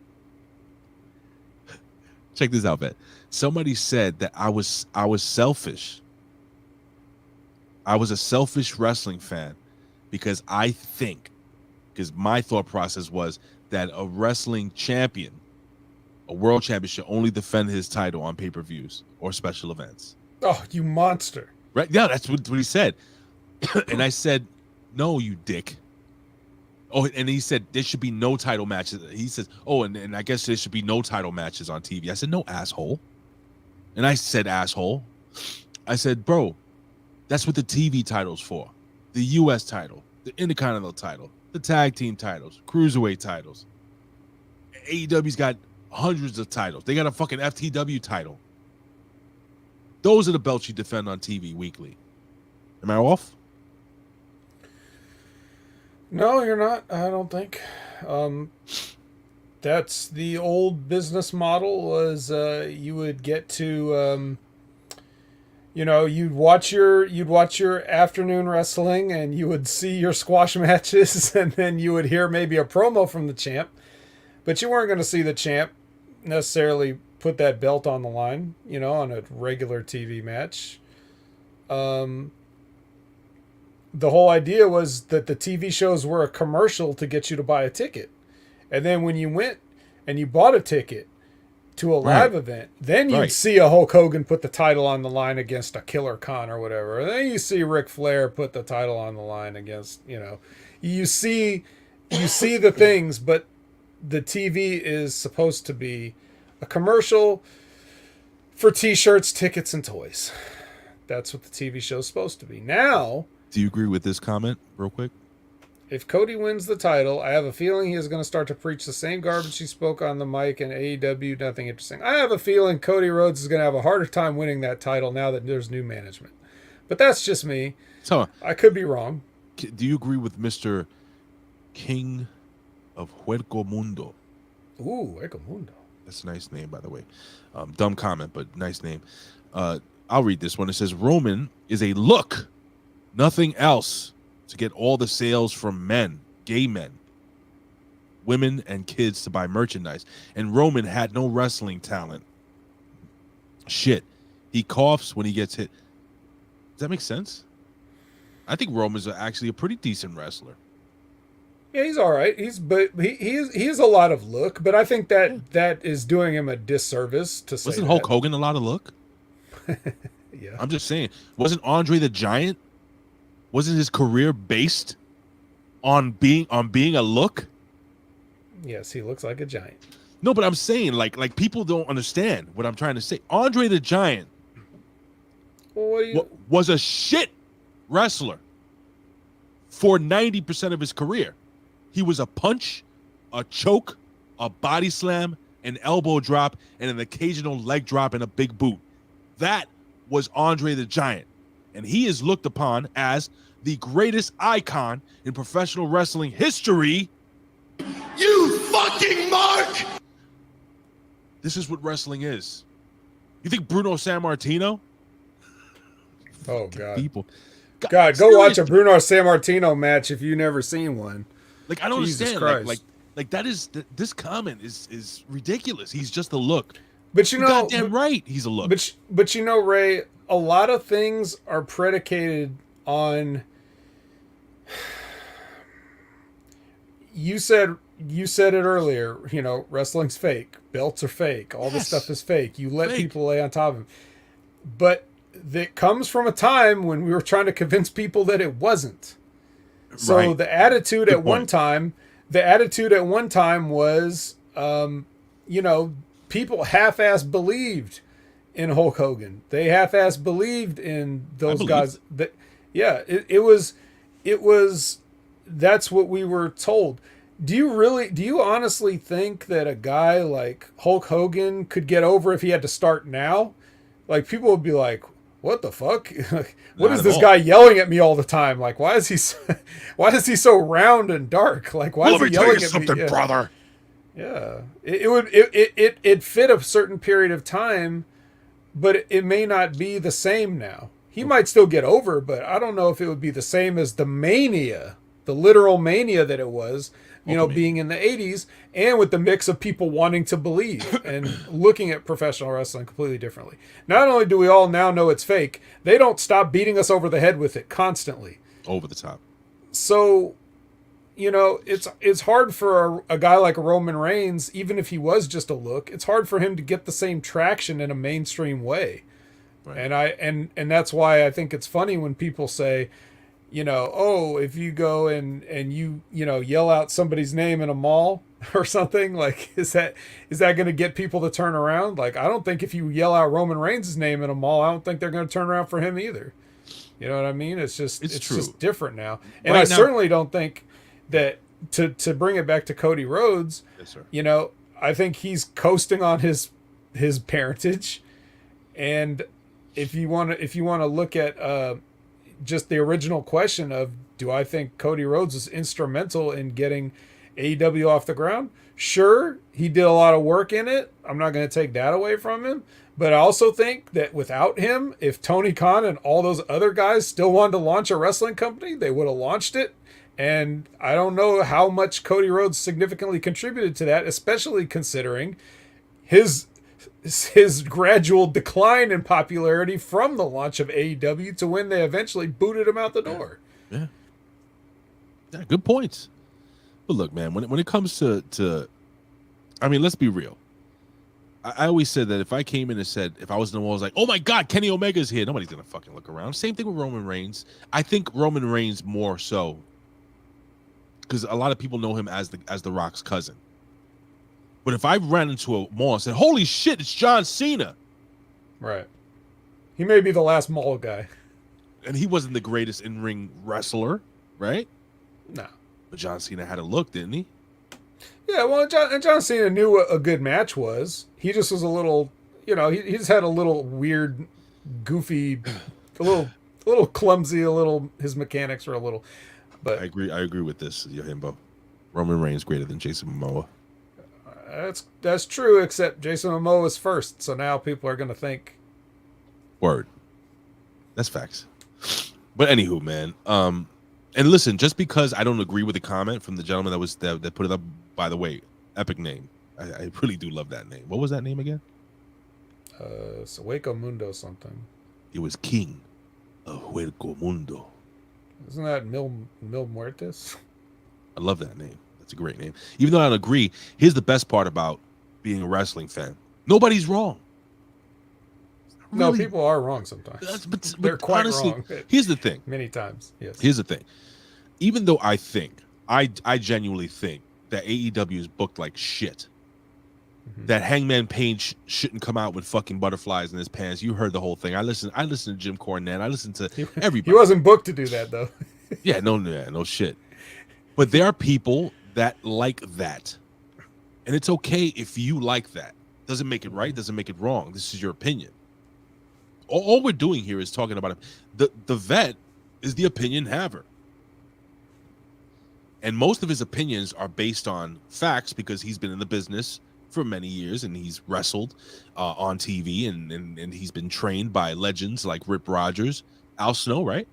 Check this out, man. Somebody said that I was selfish. I was a selfish wrestling fan because because my thought process was that a wrestling champion, a world champion, should only defend his title on pay-per-views or special events. Oh, you monster. Right? Yeah, that's what he said. And I said, no, you dick. Oh, and he said there should be no title matches. He says, oh, and I guess there should be no title matches on TV. I said, no, asshole. And I said, asshole. I said, bro, that's what the TV title's for. The U.S. title, the Intercontinental title, the tag team titles, cruiserweight titles. AEW's got hundreds of titles. They got a fucking FTW title. Those are the belts you defend on TV weekly. Am I off? No, you're not. I don't think. That's the old business model. Was you would get to, you'd watch your afternoon wrestling, and you would see your squash matches, and then you would hear maybe a promo from the champ, but you weren't going to see the champ necessarily put that belt on the line, on a regular TV match. The whole idea was that the TV shows were a commercial to get you to buy a ticket. And then when you went and you bought a ticket to a live event, then you'd see a Hulk Hogan put the title on the line against a Killer Khan or whatever. And then you see Ric Flair put the title on the line against, you see the things, but the TV is supposed to be a commercial for T-shirts, tickets, and toys. That's what the TV show is supposed to be. Now, Do you agree with this comment, real quick? if Cody wins the title, I have a feeling he is going to start to preach the same garbage he spoke on the mic in AEW. Nothing interesting. I have a feeling Cody Rhodes is going to have a harder time winning that title now that there's new management. But that's just me. So, I could be wrong. do you agree with Mr. King of Huerco Mundo? Ooh, Ecomundo. That's a nice name, by the way. Dumb comment, but nice name. I'll read this one. It says, Roman is a look, nothing else, to get all the sales from men, gay men, women, and kids to buy merchandise. And Roman had no wrestling talent. Shit. He coughs when he gets hit. Does that make sense? I think Roman's actually a pretty decent wrestler. Yeah, he's all right. He is a lot of look, but I think that is doing him a disservice to say. Wasn't Hulk Hogan a lot of look? Yeah. I'm just saying. Wasn't Andre the Giant? Wasn't his career based on being a look? Yes, he looks like a giant. No, but I'm saying like people don't understand what I'm trying to say. Andre the Giant Well, was a shit wrestler for 90% of his career. He was a punch, a choke, a body slam, an elbow drop, and an occasional leg drop and a big boot. That was Andre the Giant. And he is looked upon as the greatest icon in professional wrestling history. You fucking mark! This is what wrestling is. You think Bruno Sammartino? Oh God. People. God, go watch a Bruno Sammartino match if you've never seen one. Like, I don't Jesus understand. Christ. Like that is this comment is ridiculous. He's just a look. But you know, goddamn right, he's a look. But you know, Ray, a lot of things are predicated on. You said it earlier. You know, wrestling's fake. Belts are fake. All this stuff is fake. You let people lay on top of them. But that comes from a time when we were trying to convince people that it wasn't. So Right. the attitude Good at one time was, you know, people half-ass believed in Hulk Hogan. They half-ass believed in those guys. That, yeah, it was. That's what we were told. Do you honestly think that a guy like Hulk Hogan could get over if he had to start now? Like, people would be like, what the fuck? What is this guy yelling at me all the time? Like, why is he so round and dark? Like, why is he yelling at me? Yeah. Brother. Yeah, it fit a certain period of time, but it may not be the same now. He might still get over, but I don't know if it would be the same as the mania, the literal mania that it was, you know, being in the 80s, and with the mix of people wanting to believe and looking at professional wrestling completely differently. Not only do we all now know it's fake, they don't stop beating us over the head with it constantly. Over the top. So, you know, it's hard for a guy like Roman Reigns, even if he was just a look, it's hard for him to get the same traction in a mainstream way. Right. And that's why I think it's funny when people say, you know, oh, if you go and you know, yell out somebody's name in a mall or something, like, is that going to get people to turn around? Like, I don't think if you yell out Roman Reigns' name in a mall, I don't think they're going to turn around for him either. You know what I mean? It's true. Just different now. And I certainly don't think that to bring it back to Cody Rhodes, yes, sir. You know, I think he's coasting on his parentage. And if you want to look at just the original question of, do I think Cody Rhodes is instrumental in getting AEW off the ground? Sure, he did a lot of work in it. I'm not going to take that away from him. But I also think that without him, if Tony Khan and all those other guys still wanted to launch a wrestling company, they would have launched it. And I don't know how much Cody Rhodes significantly contributed to that, especially considering his gradual decline in popularity from the launch of AEW to when they eventually booted him out the door. Yeah, good points. But look, man, when it comes to, I mean, let's be real. I always said that if I came in and said, if I was in the wall, I was like, oh my God, Kenny Omega's here. Nobody's going to fucking look around. Same thing with Roman Reigns. I think Roman Reigns more so because a lot of people know him as the Rock's cousin. But if I ran into a mall and said, "Holy shit, it's John Cena," Right. He may be the last mall guy. and he wasn't the greatest in-ring wrestler, right? No. But John Cena had a look, didn't he? Yeah, well, John Cena knew what a good match was. He just was a little, he just had a little weird, goofy, a little clumsy, his mechanics were a little, but I agree with this, Yohimbo. Roman Reigns greater than Jason Momoa. that's true, except Jason Momoa was first, so now people are going to think. Word. That's facts. But anywho, man. And listen, just because I don't agree with the comment from the gentleman that put it up, by the way, epic name. I really do love that name. What was that name again? Hueco Mundo something. It was King of Hueco Mundo. Isn't that Mil Muertes? I love that name. That's a great name. Even though I don't agree, here's the best part about being a wrestling fan. Nobody's wrong. No, people are wrong sometimes. But They're quite honestly, wrong. Here's the thing. Many times, yes. Here's the thing. Even though I genuinely think that AEW is booked like shit, that Hangman Page shouldn't come out with fucking butterflies in his pants. You heard the whole thing. I listened to Jim Cornette. I listened to everybody. He wasn't booked to do that, though. Yeah, no shit. But there are people that like that. And it's okay if you like that. Doesn't make it right, doesn't make it wrong. This is your opinion. All we're doing here is talking about it. The vet is the opinion haver. And most of his opinions are based on facts because he's been in the business for many years and he's wrestled on TV and he's been trained by legends like Rip Rogers, Al Snow, right?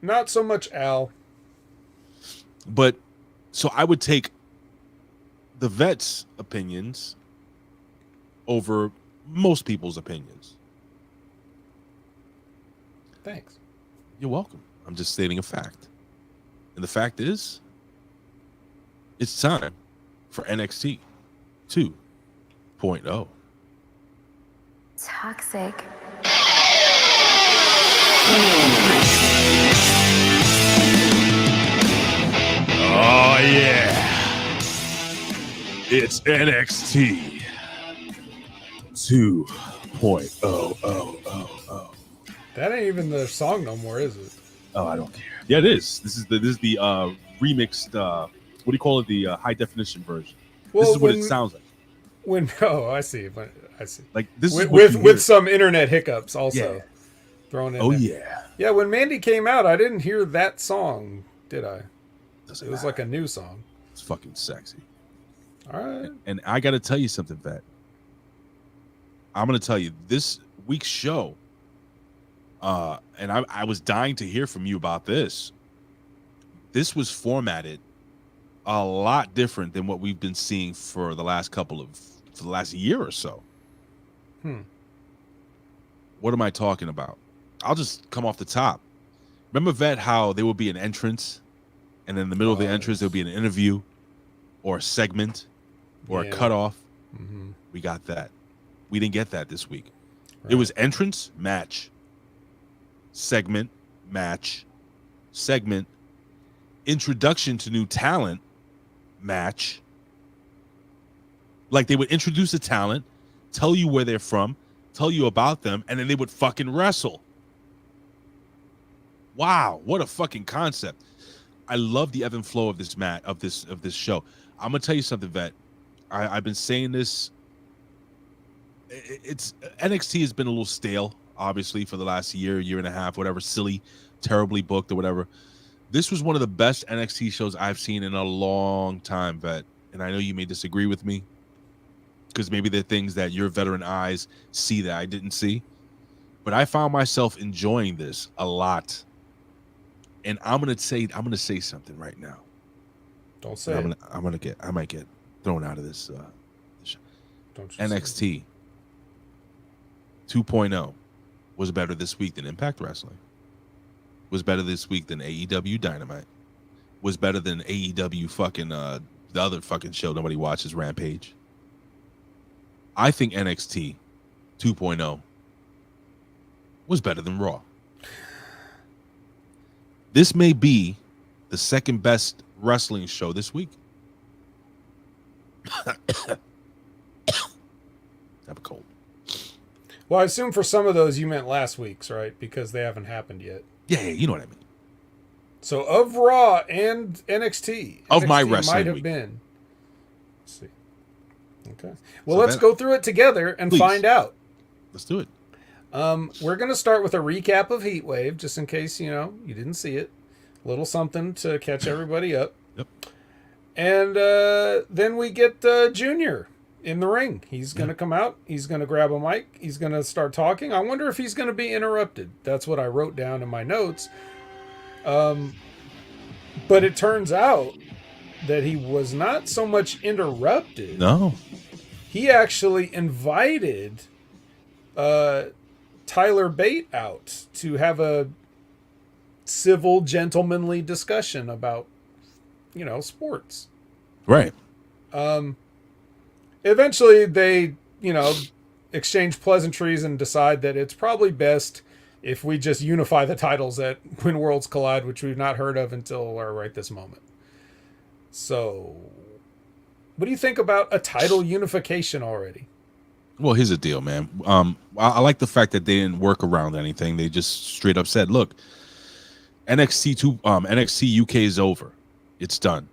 Not so much Al. But so I would take the vet's opinions over most people's opinions. Thanks. You're welcome. I'm just stating a fact. And the fact is, it's time for NXT 2.0. Toxic. Oh, yeah. It's NXT 2.0. That ain't even the song no more, is it? Oh, I don't care. Yeah, it is. This is the remixed, what do you call it? The high definition version. Well, this is what it sounds like. I see. I see. Like this with some internet hiccups also thrown in. Oh there. yeah. Yeah, when Mandy came out, I didn't hear that song, did I? Doesn't It was matter. like a new song. It's fucking sexy. All right. And I got to tell you something, Vet. I'm going to tell you this week's show. And I was dying to hear from you about this. This was formatted a lot different than what we've been seeing for the last year or so. What am I talking about? I'll just come off the top. Remember, Vet, how there would be an entrance, and in the middle of the entrance there would be an interview, or a segment, or a cutoff. Mm-hmm. We got that. We didn't get that this week. Right. It was entrance, match, segment, match, segment, introduction to new talent, match. Like they would introduce a talent, tell you where they're from, tell you about them, and then they would fucking wrestle. Wow, what a fucking concept. I love the ebb and flow of this of this show. I'm gonna tell you something, Vet. I've been saying this. It's NXT has been a little stale, obviously, for the last year and a half, whatever, silly, terribly booked or whatever. This was one of the best NXT shows I've seen in a long time, Vet. And I know you may disagree with me because maybe there are things that your veteran eyes see that I didn't see. But I found myself enjoying this a lot. And I'm gonna say something right now. Don't say I might get thrown out of this show. Don't you NXT 2.0 was better this week than Impact Wrestling. Was better this week than AEW Dynamite. Was better than AEW fucking the other fucking show nobody watches, Rampage. I think NXT 2.0 was better than Raw. This may be the second best wrestling show this week. Have a cold. Well, I assume for some of those you meant last week's, right? Because they haven't happened yet. Yeah, you know what I mean. So of Raw and NXT. Of my NXT wrestling might have week. been. Let's see. Okay. Well, So let's that- go through it together and Please. find out. Let's do it. We're going to start with a recap of Heatwave, just in case, you didn't see it. A little something to catch everybody up. Yep. And then we get Junior in the ring. He's going to come out. He's going to grab a mic. He's going to start talking. I wonder if he's going to be interrupted. That's what I wrote down in my notes. But it turns out that he was not so much interrupted. No. He actually invited Tyler Bate out to have a civil, gentlemanly discussion about, sports. Right. Eventually, they, exchange pleasantries and decide that it's probably best if we just unify the titles at When Worlds Collide, which we've not heard of until right this moment. So, what do you think about a title unification already? Well, here's the deal, man. I like the fact that they didn't work around anything. They just straight up said, "Look, NXT UK is over. It's done."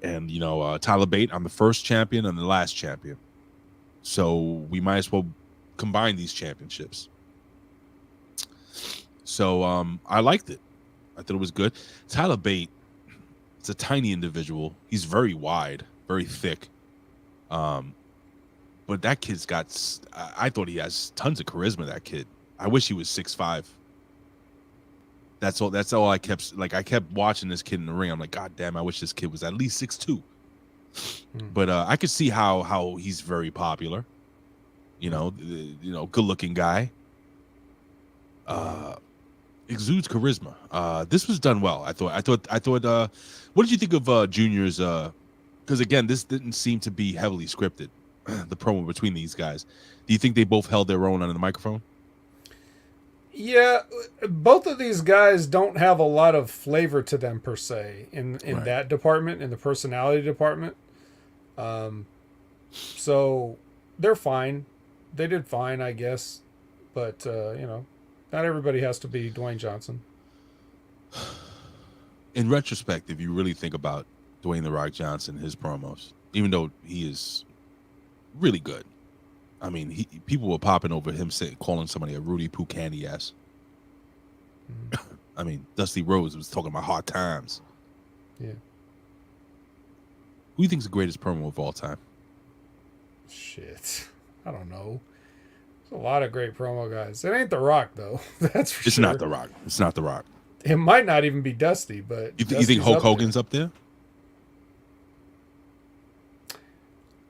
And Tyler Bate, I'm the first champion and the last champion, so we might as well combine these championships. So I liked it. I thought it was good. Tyler Bate, it's a tiny individual. He's very wide, very thick. But that kid's got, I thought he has tons of charisma, that kid. I wish he was 6'5". That's all I kept, I kept watching this kid in the ring. I'm like, God damn, I wish this kid was at least 6'2". But I could see how he's very popular. Good looking guy. Exudes charisma. This was done well. I thought. What did you think of Junior's? Because again, this didn't seem to be heavily scripted. The promo between these guys. Do you think they both held their own on the microphone? Yeah, both of these guys don't have a lot of flavor to them per se in Right. that department, in the personality department. So they're fine. They did fine, I guess. But not everybody has to be Dwayne Johnson. In retrospect, if you really think about Dwayne "The Rock" Johnson, his promos, even though he is really good, I mean, people were popping over him calling somebody a Rudy Poo candy ass. I mean, Dusty Rhodes was talking about hard times. Yeah. Who do you think's the greatest promo of all time? Shit. I don't know. There's a lot of great promo guys. It ain't The Rock, though. That's for It's sure. not The Rock. It's not The Rock. It might not even be Dusty, but You think Dusty's Hulk up Hogan's up there?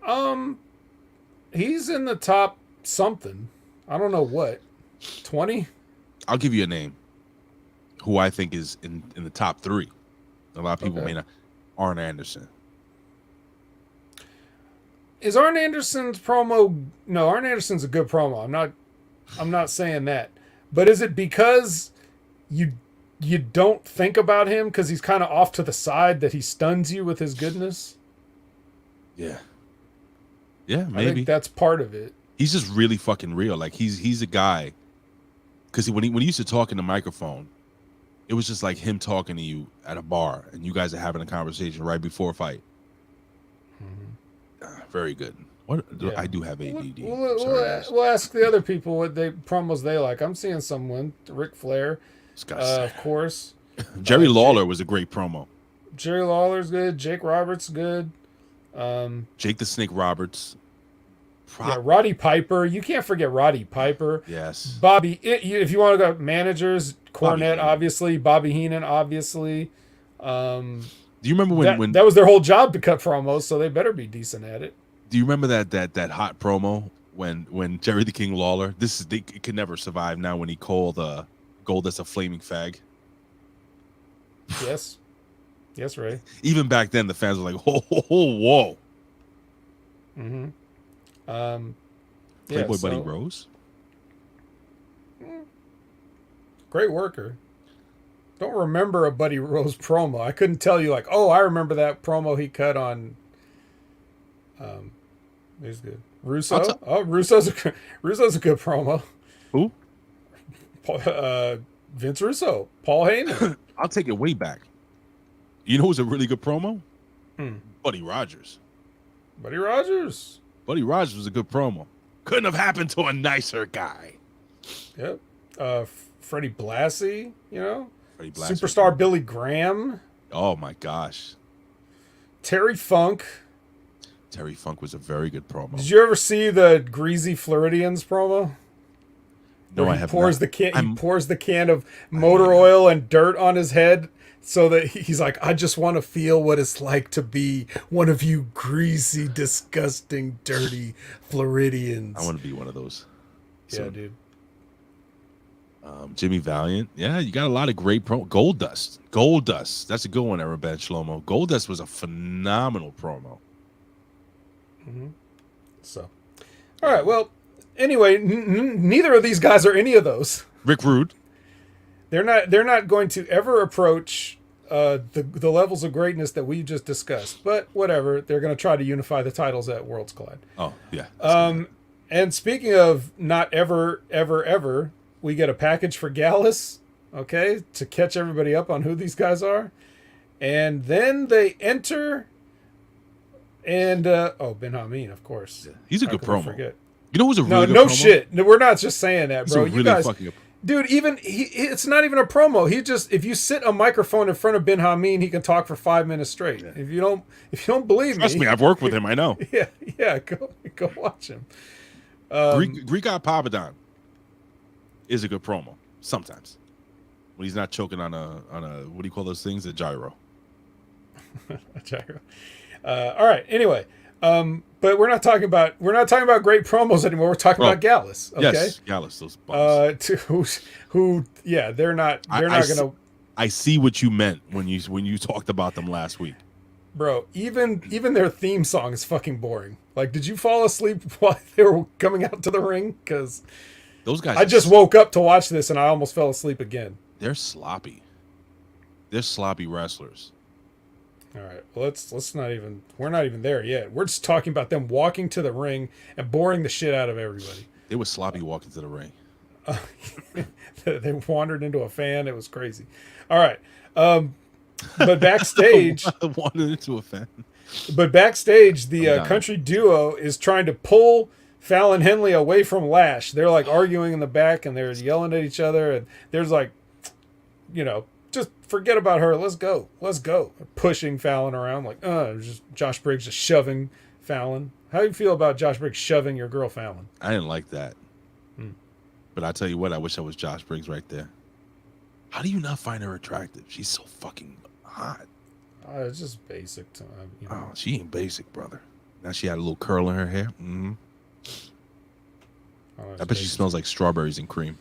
there. He's in the top something. I don't know what. 20? I'll give you a name who I think is in the top 3. A lot of people Okay. may not. Arn Anderson. Is Arn Anderson's promo? No, Arn Anderson's a good promo. I'm not saying that. But is it because you don't think about him because he's kind of off to the side that he stuns you with his goodness? Yeah. Yeah, I maybe. think that's part of it. He's just really fucking real. Like he's a guy. Because when he used to talk in the microphone, it was just like him talking to you at a bar, and you guys are having a conversation right before a fight. Very good. What Yeah. I do have ADD. We'll ask the other people what promos they like. I'm seeing someone, Ric Flair, of course. Jerry Lawler was a great promo. Jerry Lawler's good. Jake Roberts good. Jake the Snake Roberts. Yeah, Roddy Piper. You can't forget Roddy Piper. Yes. Bobby, if you want to go managers, Bobby Cornette, Heenan. Obviously. Bobby Heenan, obviously. Do you remember when that was their whole job to cut promos, so they better be decent at it. Do you remember that hot promo when Jerry the King Lawler? It could never survive now when he called Goldust a flaming fag. Yes. Yes, Ray. Even back then, the fans were like, whoa. Mm-hmm. Playboy Buddy Rose? Great worker. Don't remember a Buddy Rose promo. I couldn't tell you I remember that promo he cut on He's good. Russo. Russo's a good promo. Who? Vince Russo. Paul Heyman. I'll take it way back. You know who's a really good promo? Buddy Rogers. Buddy Rogers. Buddy Rogers was a good promo. Couldn't have happened to a nicer guy. Yep. Freddie Blassie, you know? Freddie Blassie. Superstar Billy Graham. Oh my gosh. Terry Funk. Terry Funk was a very good promo. Did you ever see the Greasy Floridians promo? No, Where I he have pours not. He pours the can of motor oil and dirt on his head so that he's like, I just want to feel what it's like to be one of you greasy, disgusting, dirty Floridians. I want to be one of those. Yeah, dude. Jimmy Valiant. Yeah, you got a lot of great Goldust. Goldust. That's a good one, Era Ben Shlomo. Goldust was a phenomenal promo. So, all right. Well, anyway, neither of these guys are any of those. Rick Rude. They're not going to ever approach the levels of greatness that we just discussed. But whatever, they're going to try to unify the titles at Worlds Collide. Oh yeah. And speaking of not ever, we get a package for Gallus, okay, to catch everybody up on who these guys are, and then they enter. And Ben Hameen, of course. Yeah. He's a good promo. Forget. You know who's a really good no promo? shit. No, we're not just saying that, bro. He's a You really guys, fucking. dude. Even it's not even a promo. He just, if you sit a microphone in front of Ben Hameen, he can talk for 5 minutes straight. Yeah. If you don't believe Trust me, I've worked with him. I know. Yeah. Go watch him. Greek God Papadon is a good promo sometimes when he's not choking on a what do you call those things? A gyro. A gyro. All right. Anyway, but we're not talking about great promos anymore. We're talking about Gallus. Okay. Yes, Gallus. Those bums. They're not gonna. I see what you meant when you talked about them last week, bro. Even their theme song is fucking boring. Like, did you fall asleep while they were coming out to the ring? Because those guys. I just woke up to watch this and I almost fell asleep again. They're sloppy. They're sloppy wrestlers. All right, well, we're not even there yet. We're just talking about them walking to the ring and boring the shit out of everybody. They were sloppy walking to the ring. They wandered into a fan. It was crazy. All right. But backstage, wandered into a fan. But backstage, the country duo is trying to pull Fallon Henley away from Lash. They're like arguing in the back and they're yelling at each other. And there's like, just forget about her. Let's go. Pushing Fallon around like, just Josh Briggs just shoving Fallon. How do you feel about Josh Briggs shoving your girl Fallon? I didn't like that. But I tell you what, I wish I was Josh Briggs right there. How do you not find her attractive? She's so fucking hot. It's just basic to Oh, she ain't basic, brother. Now she had a little curl in her hair. I bet she smells like strawberries and cream.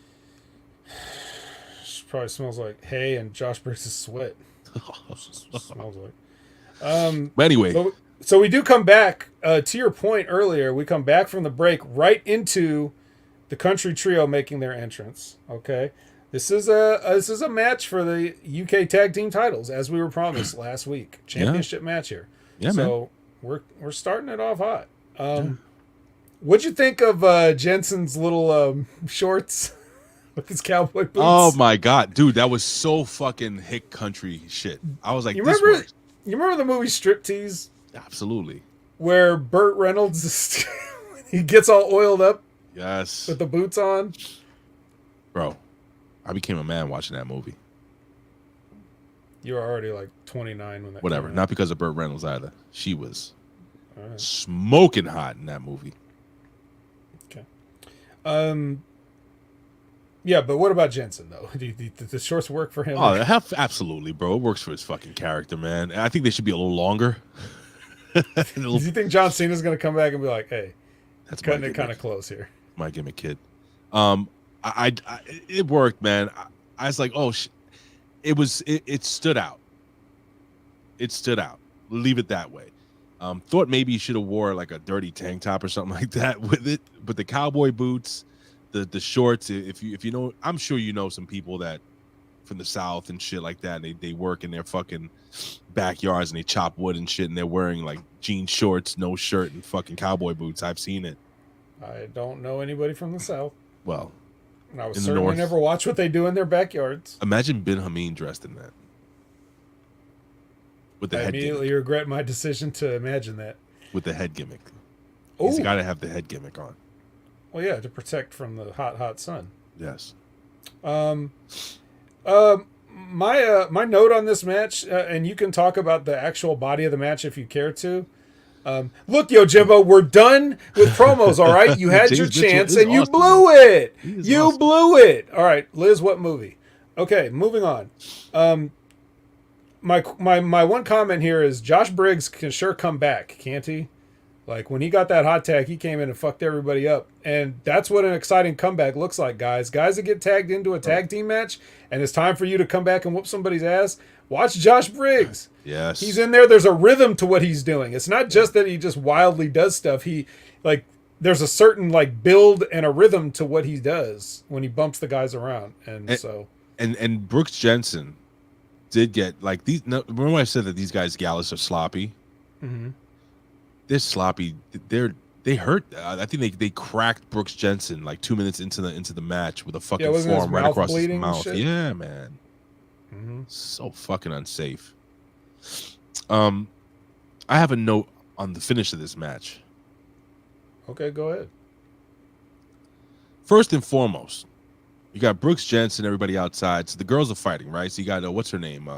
She probably smells like hay and Josh Briggs' sweat. Smells like. But anyway. So we do come back, to your point earlier, we come back from the break right into the country trio making their entrance. Okay. This is a match for the UK tag team titles, as we were promised last week. Championship match here. Yeah, so man. We're starting it off hot. What'd you think of Jensen's little shorts with his cowboy boots? Oh my god, dude, that was so fucking hick country shit. I was like, you remember the movie Striptease? Absolutely. Where Burt Reynolds he gets all oiled up. Yes. With the boots on. Bro, I became a man watching that movie. You were already like 29 when that Whatever. came out. Not because of Burt Reynolds either. She was smoking hot in that movie. Okay. Yeah, but what about Jensen though? Do the shorts work for him? Oh, absolutely, bro. It works for his fucking character, man. I think they should be a little longer. Do you think John Cena's going to come back and be like, "Hey, that's cutting it kind of close here"? My gimmick, kid. It worked, man. I was like, oh, it stood out. It stood out. Leave it that way. Thought maybe you should have wore like a dirty tank top or something like that with it, but the cowboy boots, the shorts. If you know, I'm sure you know some people that from the South and shit like that. They work in their fucking backyards and they chop wood and shit, and they're wearing like jean shorts, no shirt, and fucking cowboy boots. I've seen it. I don't know anybody from the South. Well, And I would in the certainly North. never watch what they do in their backyards. Imagine Bin Hameen dressed in that. With the I head immediately gimmick. regret my decision to imagine that. With the head gimmick. Oh, He's got to have the head gimmick on. well, yeah, to protect from the hot, hot sun. Yes. My note on this match, and you can talk about the actual body of the match if you care to. Look, Yo Jimbo, we're done with promos. All right, you had James your Mitchell chance is and you awesome. blew it. He is You awesome. blew it. All right, Liz, what movie? Okay, moving on. My one comment here is Josh Briggs can sure come back, can't he? Like when he got that hot tag, he came in and fucked everybody up. And that's what an exciting comeback looks like, guys. Guys that get tagged into a tag team match and it's time for you to come back and whoop somebody's ass. Watch Josh Briggs. Yes. He's in there. There's a rhythm to what he's doing. It's not just that he just wildly does stuff. He like there's a certain like build and a rhythm to what he does when he bumps the guys around. And Brooks Jensen did get like these. No, remember when I said that these guys Gallus are sloppy? Mhm. They're sloppy. They hurt. I think they cracked Brooks Jensen like 2 minutes into the match with a fucking wasn't his forearm right mouth across his bleeding and mouth. shit? Yeah, man. Mhm. So fucking unsafe. I have a note on the finish of this match. Okay, go ahead. First and foremost, you got Brooks Jensen, everybody outside. So the girls are fighting, right? So you got what's her name,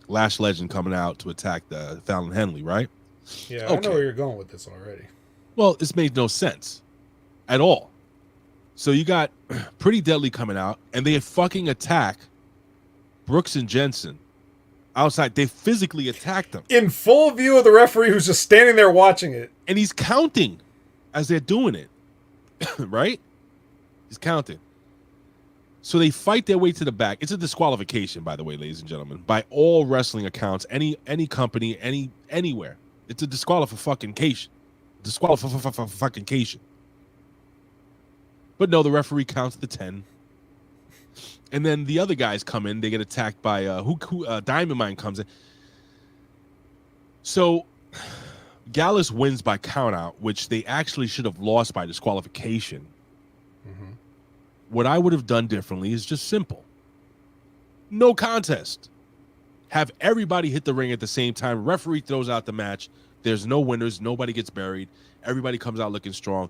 Lash Legend coming out to attack the Fallon Henley, right? Yeah, I Okay. know where you're going with this already. Well, it's made no sense at all. So you got Pretty Deadly coming out, and they fucking attack Brooks and Jensen outside. They physically attacked them, In full view of the referee who's just standing there watching it. and he's counting as they're doing it, right? He's counting. So they fight their way to the back. It's a disqualification, by the way, ladies and gentlemen, by all wrestling accounts, any company, anywhere. It's a disqualification. Disqualification. But no, the referee counts the 10. And then the other guys come in. They get attacked by Diamond Mine comes in. So Gallus wins by countout, which they actually should have lost by disqualification. Mhm. What I would have done differently is just simple. No contest. Have everybody hit the ring at the same time. Referee throws out the match. There's no winners. Nobody gets buried. Everybody comes out looking strong.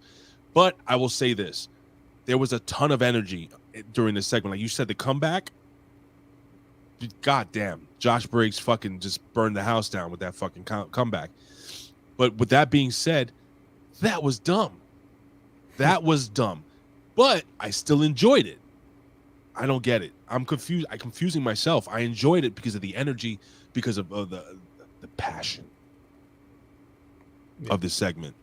But I will say this. There was a ton of energy during this segment. Like you said, the comeback. God damn. Josh Briggs fucking just burned the house down with that fucking comeback. But with that being said, that was dumb. That was dumb. But I still enjoyed it. I don't get it. I'm confused. I'm confusing myself. I enjoyed it because of the energy, because of the passion of this segment.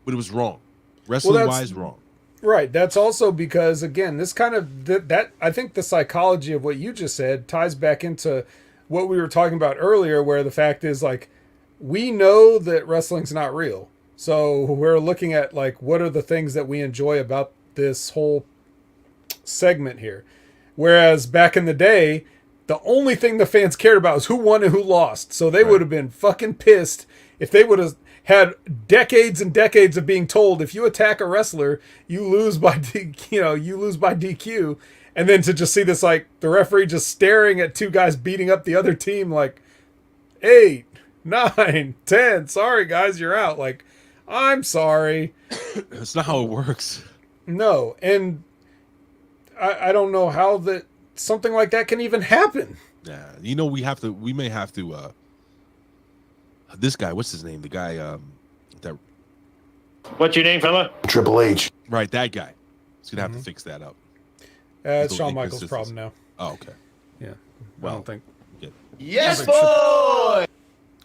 But it was wrong. Wrestling-wise, wrong. Right. That's also because, again, this kind of that I think the psychology of what you just said ties back into what we were talking about earlier, where the fact is like we know that wrestling's not real. So we're looking at like what are the things that we enjoy about this whole segment here. Whereas back in the day, the only thing the fans cared about was who won and who lost. So they would have been fucking pissed if they would have had decades and decades of being told if you attack a wrestler, you lose by DQ, and then to just see this like the referee just staring at two guys beating up the other team like 8, 9, 10, sorry guys, you're out. Like, I'm sorry. That's not how it works. No, and I don't know how that something like that can even happen. Yeah, you know, we may have to this guy, what's his name? The guy that What's your name, fella? Triple H. right, that guy. He's gonna have to fix that up. It's Little Shawn Michaels' inconsistency. problem now. Oh, okay. Yeah. Well, I don't think. Yes, boy!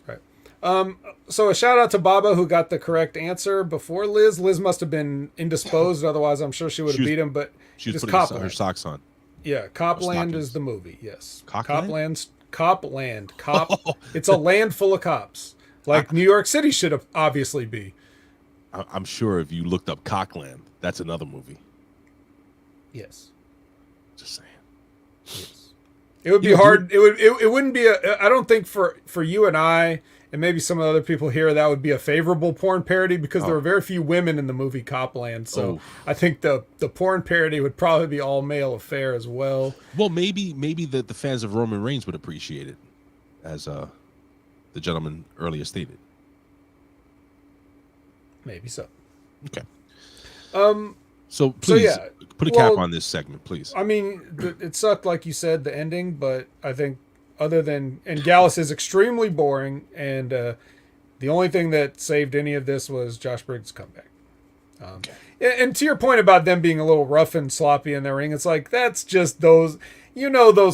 Right. So a shout out to Baba who got the correct answer before Liz. Liz must have been indisposed, otherwise I'm sure she would have beat him. But She was just putting Copland. her socks on. Yeah, Copland stockings. is the movie. Yes, Cockland? Copland. It's a land full of cops, like New York City should obviously be. I'm sure if you looked up Cockland, that's another movie. Yes. Just saying. Yes. It would be hard. It wouldn't be I don't think for you and I and maybe some of the other people here that would be a favorable porn parody because there were very few women in the movie Copland. So I think the porn parody would probably be all male affair as well. Well, maybe the fans of Roman Reigns would appreciate it, as the gentleman earlier stated. Maybe so. Okay. So please put a cap on this segment, please. I mean, it sucked, like you said, the ending, but I think and Gallus is extremely boring, and the only thing that saved any of this was Josh Briggs' comeback. And to your point about them being a little rough and sloppy in their ring, it's like, that's just those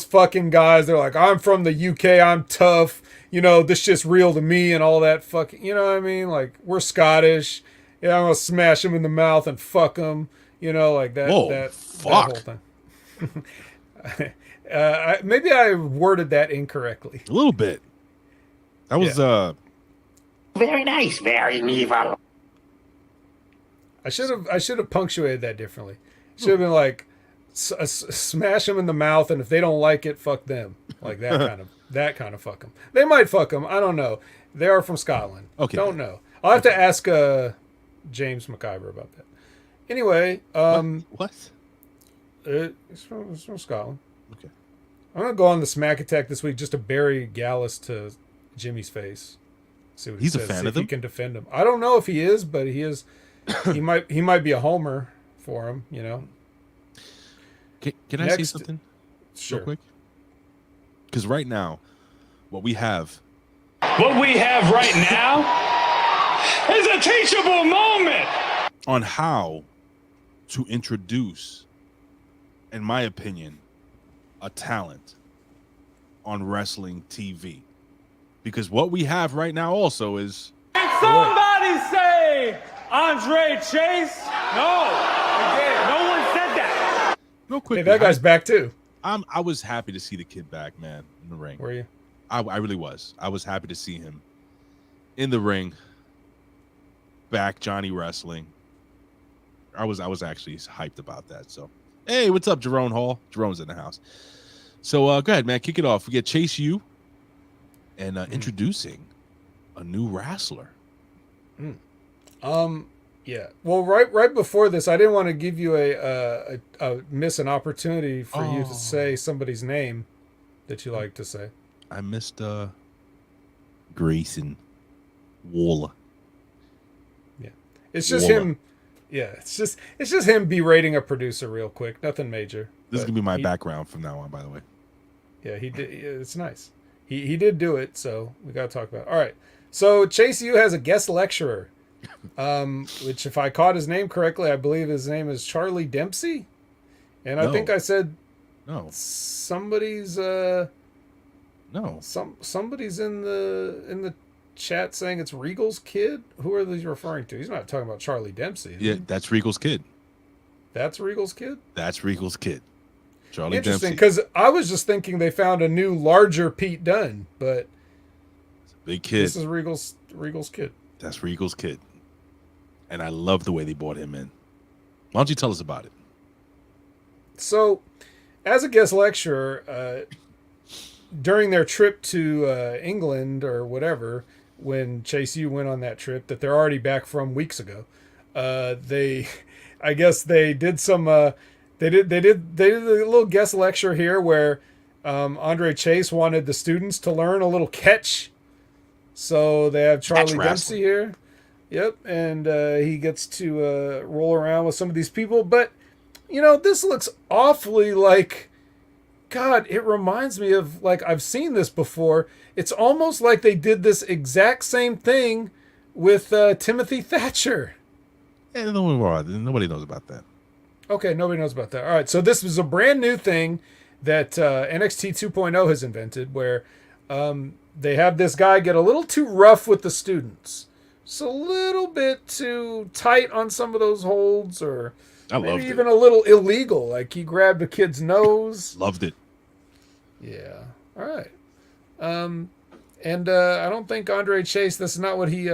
fucking guys. They're like, I'm from the UK, I'm tough, this just real to me and all that fucking, you know what I mean? Like, we're Scottish. Yeah, I'm gonna smash them in the mouth and fuck them. Like that. Whoa, that fuck. That whole thing. Maybe I worded that incorrectly. A little bit. That was Very nice, very evil. I should have punctuated that differently. Should have been like, smash them in the mouth, and if they don't like it, fuck them. Like that kind of fuck them. They might fuck them. I don't know. They are from Scotland. Okay. Don't know. I'll have to ask James McIver about that. Anyway, what? It's from Scotland. Okay. I'm gonna go on the Smack Attack this week just to bury Gallus to Jimmy's face. See what He's he a says, fan see of if them? he can defend him. I don't know if he is, but he is. He might be a homer for him. Can I say something? Sure. Real quick? Because right now, what we have right now is a teachable moment on how to introduce, in my opinion, a talent on wrestling TV. Because what we have right now also is... Somebody say Andre Chase? No. Again, no one said that. Real quick. Hey, that guy's back too. I was happy to see the kid back, man, in the ring. Were you? I really was. I was happy to see him in the ring, back Johnny wrestling. I was actually hyped about that. So, hey, what's up, Jerome Hall? Jerome's in the house. So go ahead, man. Kick it off. We get Chase U and introducing a new wrestler. Yeah. Well, right before this, I didn't want to give you miss an opportunity for you to say somebody's name that you like to say. I missed Grayson Waller. Yeah. It's just him. Yeah, it's just him berating a producer real quick. Nothing major. This is gonna be my background from now on, by the way. Yeah, he did. It's nice. He did do it, so we got to talk about it. All right. So Chase U has a guest lecturer, which, if I caught his name correctly, I believe his name is Charlie Dempsey, and I think I said no. Somebody's no. Somebody's in the chat saying it's Regal's kid. Who are these referring to? He's not talking about Charlie Dempsey. Yeah, that's Regal's kid. That's Regal's kid? That's Regal's kid. Charlie Interesting, Dempsey. because I was just thinking they found a new, larger Pete Dunne, but big kid. This is Regal's kid. That's Regal's kid. And I love the way they brought him in. Why don't you tell us about it? So, as a guest lecturer, during their trip to England or whatever, when Chase U went on that trip that they're already back from weeks ago, they did some they did a little guest lecture here where Andre Chase wanted the students to learn a little catch. So they have Charlie Dempsey here. Yep, and he gets to roll around with some of these people, but this looks awfully like, God, it reminds me of, like, I've seen this before. It's almost like they did this exact same thing with Timothy Thatcher. Yeah, nobody knows about that. Okay, nobody knows about that. All right, so this is a brand new thing that NXT 2.0 has invented, where they have this guy get a little too rough with the students. Just a little bit too tight on some of those holds, or maybe even a little illegal. Like, he grabbed a kid's nose. Loved it. Yeah. All right. And I don't think Andre Chase. This is not what he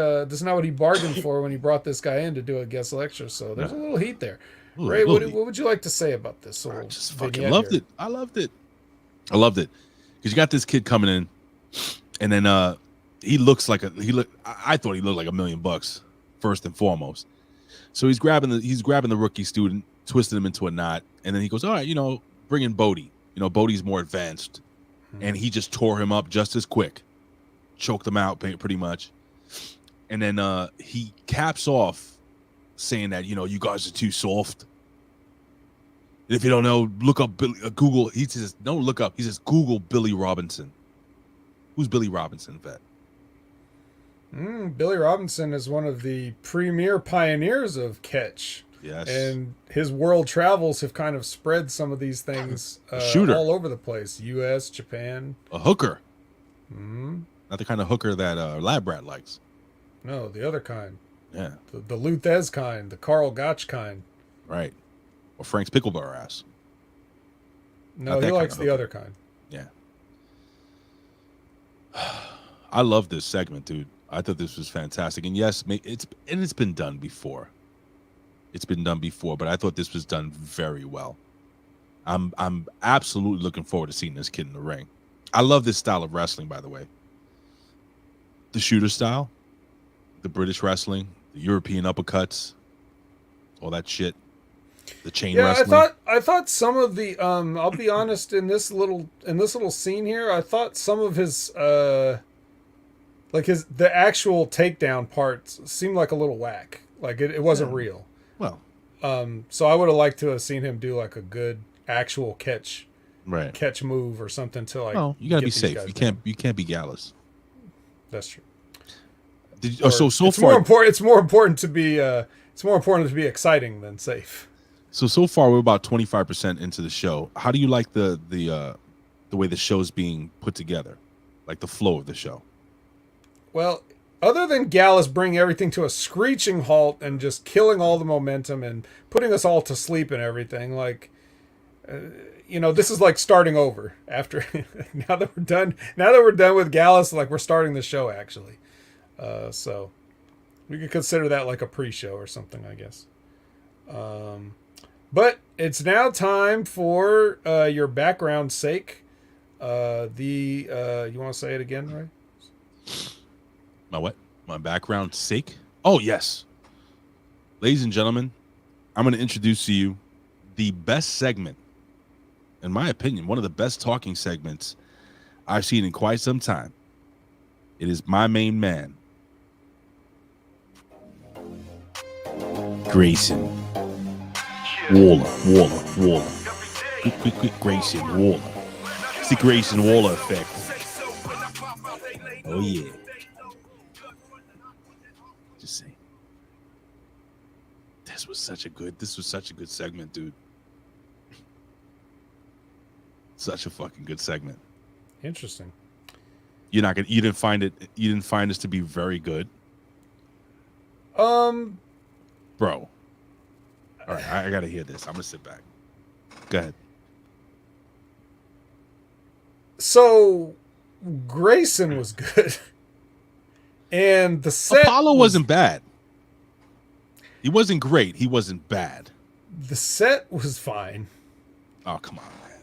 bargained for when he brought this guy in to do a guest lecture. So there's a little heat there. Ray, what would you like to say about this? I just fucking loved it. I loved it. Because you got this kid coming in, and then he looks like I thought he looked like $1 million first and foremost. So he's grabbing the rookie student, twisting him into a knot, and then he goes, all right, bring in Bodie. Bodie's more advanced, and he just tore him up just as quick, choked him out pretty much, and then he caps off saying that you guys are too soft. And if you don't know, look up Google. He says don't look up. He says Google Billy Robinson. Who's Billy Robinson, vet? Billy Robinson is one of the premier pioneers of catch. Yes. And his world travels have kind of spread some of these things Shooter. all over the place. U.S., Japan. A hooker. Mm-hmm. Not the kind of hooker that Lab Rat likes. No, the other kind. Yeah. The Luthez kind. The Carl Gotch kind. Right. Or Frank's Pickleball ass. No, he likes the other kind. Yeah. I love this segment, dude. I thought this was fantastic. And yes, it's been done before. It's been done before, but I thought this was done very well. I'm absolutely looking forward to seeing this kid in the ring. I love this style of wrestling, by the way. The shooter style, the British wrestling, the European uppercuts, all that shit. The chain wrestling. I thought some of the I'll be honest, in this little scene here, I thought some of his the actual takedown parts seemed like a little whack. Like it wasn't real. Well, so I would have liked to have seen him do like a good actual catch move or something to like. No, you gotta be safe. You can't be Gallus. That's true. So far, it's more important to be exciting than safe. So far, we're about 25% into the show. How do you like the way the show's being put together, like the flow of the show? Well, other than Gallus bringing everything to a screeching halt and just killing all the momentum and putting us all to sleep and everything, like, this is like starting over after now that we're done with Gallus, like we're starting the show actually. So we could consider that like a pre-show or something, I guess. But it's now time for your background's sake. You want to say it again, right? My what? My background's sake? Oh, yes. Ladies and gentlemen, I'm going to introduce to you the best segment, in my opinion, one of the best talking segments I've seen in quite some time. It is my main man, Grayson Waller. Quick, Grayson Waller. It's the Grayson Waller effect. Oh, yeah. Just saying. This was such a good segment, dude. Such a fucking good segment. Interesting. You didn't find this to be very good? Bro. All right, I gotta hear this. I'm gonna sit back. Go ahead. So Grayson was good. And the set Apollo wasn't bad. He wasn't great. He wasn't bad. The set was fine. Oh, come on, man.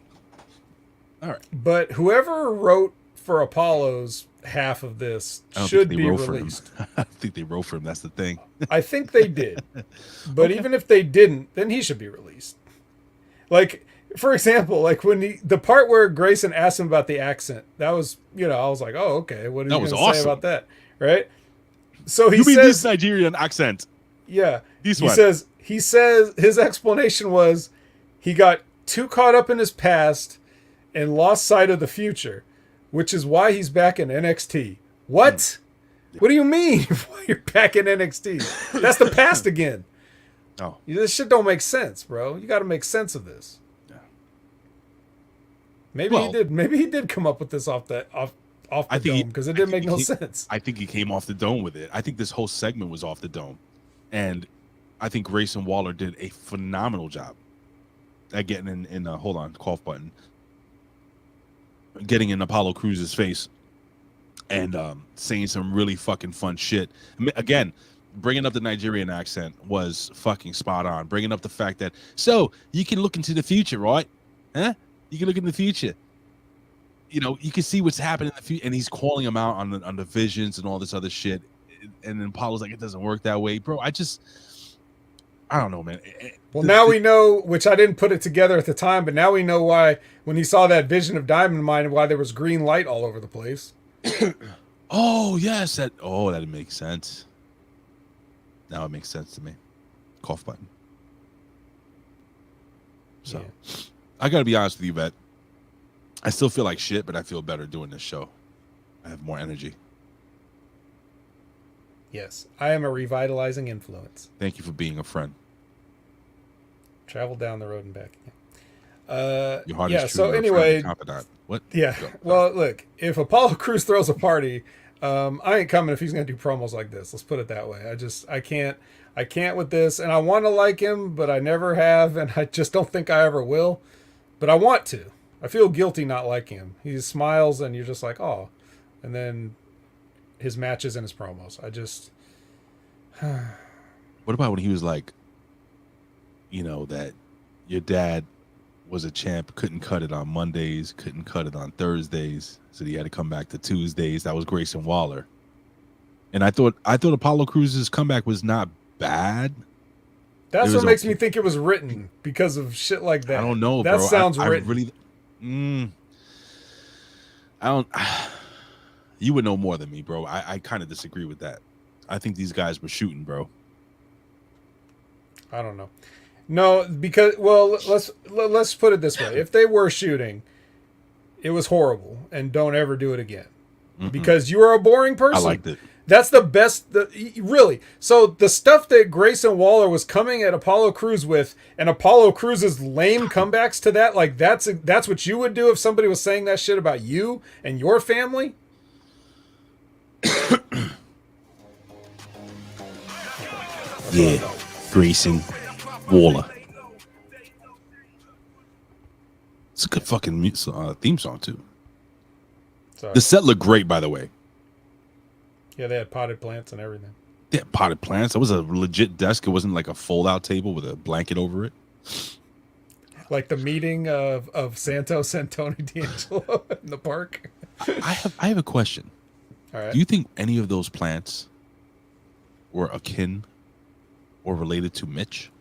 All right. But whoever wrote for Apollo's half of this should be released. I think they wrote for him. That's the thing. I think they did. But even if they didn't, then he should be released. Like, for example, like when the part where Grayson asked him about the accent, that was, I was like, oh, okay. What are you going to say about that? Right? So he says, this Nigerian accent. Yeah. He says his explanation was he got too caught up in his past and lost sight of the future, which is why he's back in NXT. What? What do you mean why you're back in NXT? That's the past again. Oh. This shit don't make sense, bro. You got to make sense of this. Yeah. Maybe he did. Maybe he did come up with this off the dome because it didn't make no sense. I think he came off the dome with it. I think this whole segment was off the dome. And I think Grayson Waller did a phenomenal job at getting in hold on, cough button. Getting in Apollo Cruz's face and saying some really fucking fun shit. Again, bringing up the Nigerian accent was fucking spot on. Bringing up the fact that, so you can look into the future, right? Huh? You can look in the future. you know, you can see what's happening in the future, and he's calling him out on the visions and all this other shit. And then Apollo's like, it doesn't work that way, bro. I don't know, man. Well, now we know, which I didn't put it together at the time, but now we know why when he saw that vision of Diamond Mine, why there was green light all over the place. Oh yes, that makes sense. Now it makes sense to me. Cough button. So, I gotta be honest with you, Vet. I still feel like shit, but I feel better doing this show. I have more energy. Yes, I am a revitalizing influence. Thank you for being a friend. Travel down the road and back again. Your heart Yeah. is true, So your friend anyway, and confidant. What? yeah. Go. Well, look, if Apollo Crews throws a party, I ain't coming if he's gonna do promos like this. Let's put it that way. I can't with this, and I want to like him, but I never have, and I just don't think I ever will. But I want to. I feel guilty not liking him. He smiles, and you're just like, oh, and then his matches and his promos. I just. What about when he was like, you know, that your dad was a champ, couldn't cut it on Mondays, couldn't cut it on Thursdays, so he had to come back to Tuesdays. That was Grayson Waller. And I thought Apollo Crews' comeback was not bad. That's what makes me think it was written because of shit like that. I don't know, that bro. sounds I written. really, I don't. You would know more than me, bro. I kind of disagree with that. I think these guys were shooting, bro. I don't know. No, because let's put it this way: if they were shooting, it was horrible, and don't ever do it again. Because you are a boring person. I liked it. That's the best, really. So the stuff that Grayson Waller was coming at Apollo Crews with, and Apollo Crews' lame comebacks to that, like that's what you would do if somebody was saying that shit about you and your family. Yeah, Grayson Waller. It's a good fucking theme song too. Sorry. The set looked great, by the way. Yeah, they had potted plants and everything. They had potted plants. It was a legit desk. It wasn't like a fold-out table with a blanket over it. Like the meeting of Santos and Tony D'Angelo in the park. I have a question. All right. Do you think any of those plants were akin or related to Mitch?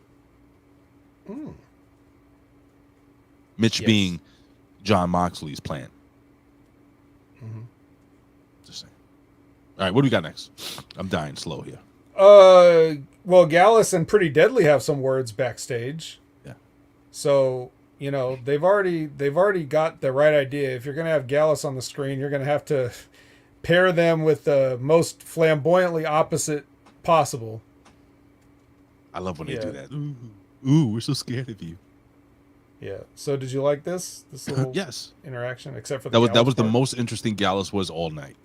Mitch Yes. being John Moxley's plant. Just saying. All right, what do we got next? I'm dying slow here. Well, Gallus and Pretty Deadly have some words backstage. Yeah. So, you know, they've already got the right idea. If you're going to have Gallus on the screen, you're going to have to pair them with the most flamboyantly opposite possible. I love when they do Yeah. that. Ooh, we're so scared of you. Yeah. So did you like this little Yes. interaction? Except for the That was the part? most interesting Gallus was all night.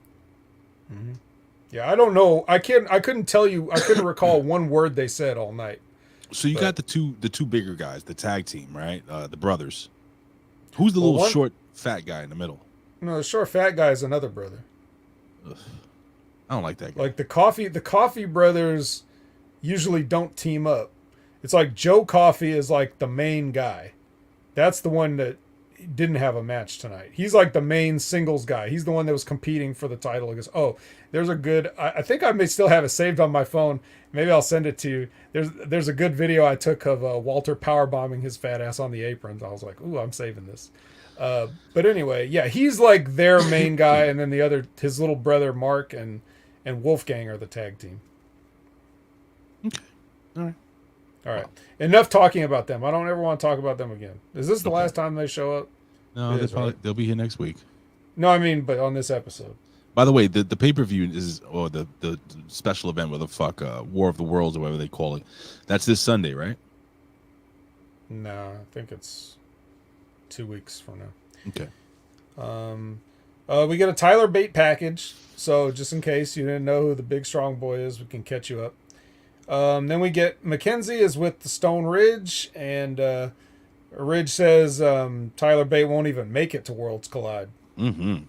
Yeah, I don't know. I couldn't tell you. I couldn't recall one word they said all night. So you got the two bigger guys, the tag team, right? The brothers. Who's the little short fat guy in the middle? No, the short fat guy is another brother. Ugh. I don't like that guy. Like the coffee brothers usually don't team up. It's like Joe Coffey is like the main guy. That's the one that didn't have a match tonight. He's like the main singles guy. He's the one that was competing for the title. He goes, oh, there's a good. I think I may still have it saved on my phone. Maybe I'll send it to you. There's a good video I took of Walter powerbombing his fat ass on the aprons. I was like, ooh, I'm saving this. But anyway, yeah, he's like their main guy, and then his little brother Mark and Wolfgang are the tag team. Okay. All right. All right. Enough talking about them. I don't ever want to talk about them again. Is this the last time they show up? No, they'll be here next week. No, I mean, but on this episode. By the way, the pay-per-view is, or the special event, whatever the fuck, War of the Worlds or whatever they call it. That's this Sunday, right? No, I think it's 2 weeks from now. Okay. We get a Tyler Bate package. So just in case you didn't know who the big strong boy is, we can catch you up. Then we get Mackenzie is with the Stone Ridge, and Ridge says Tyler Bate won't even make it to Worlds Collide. Mm-hmm.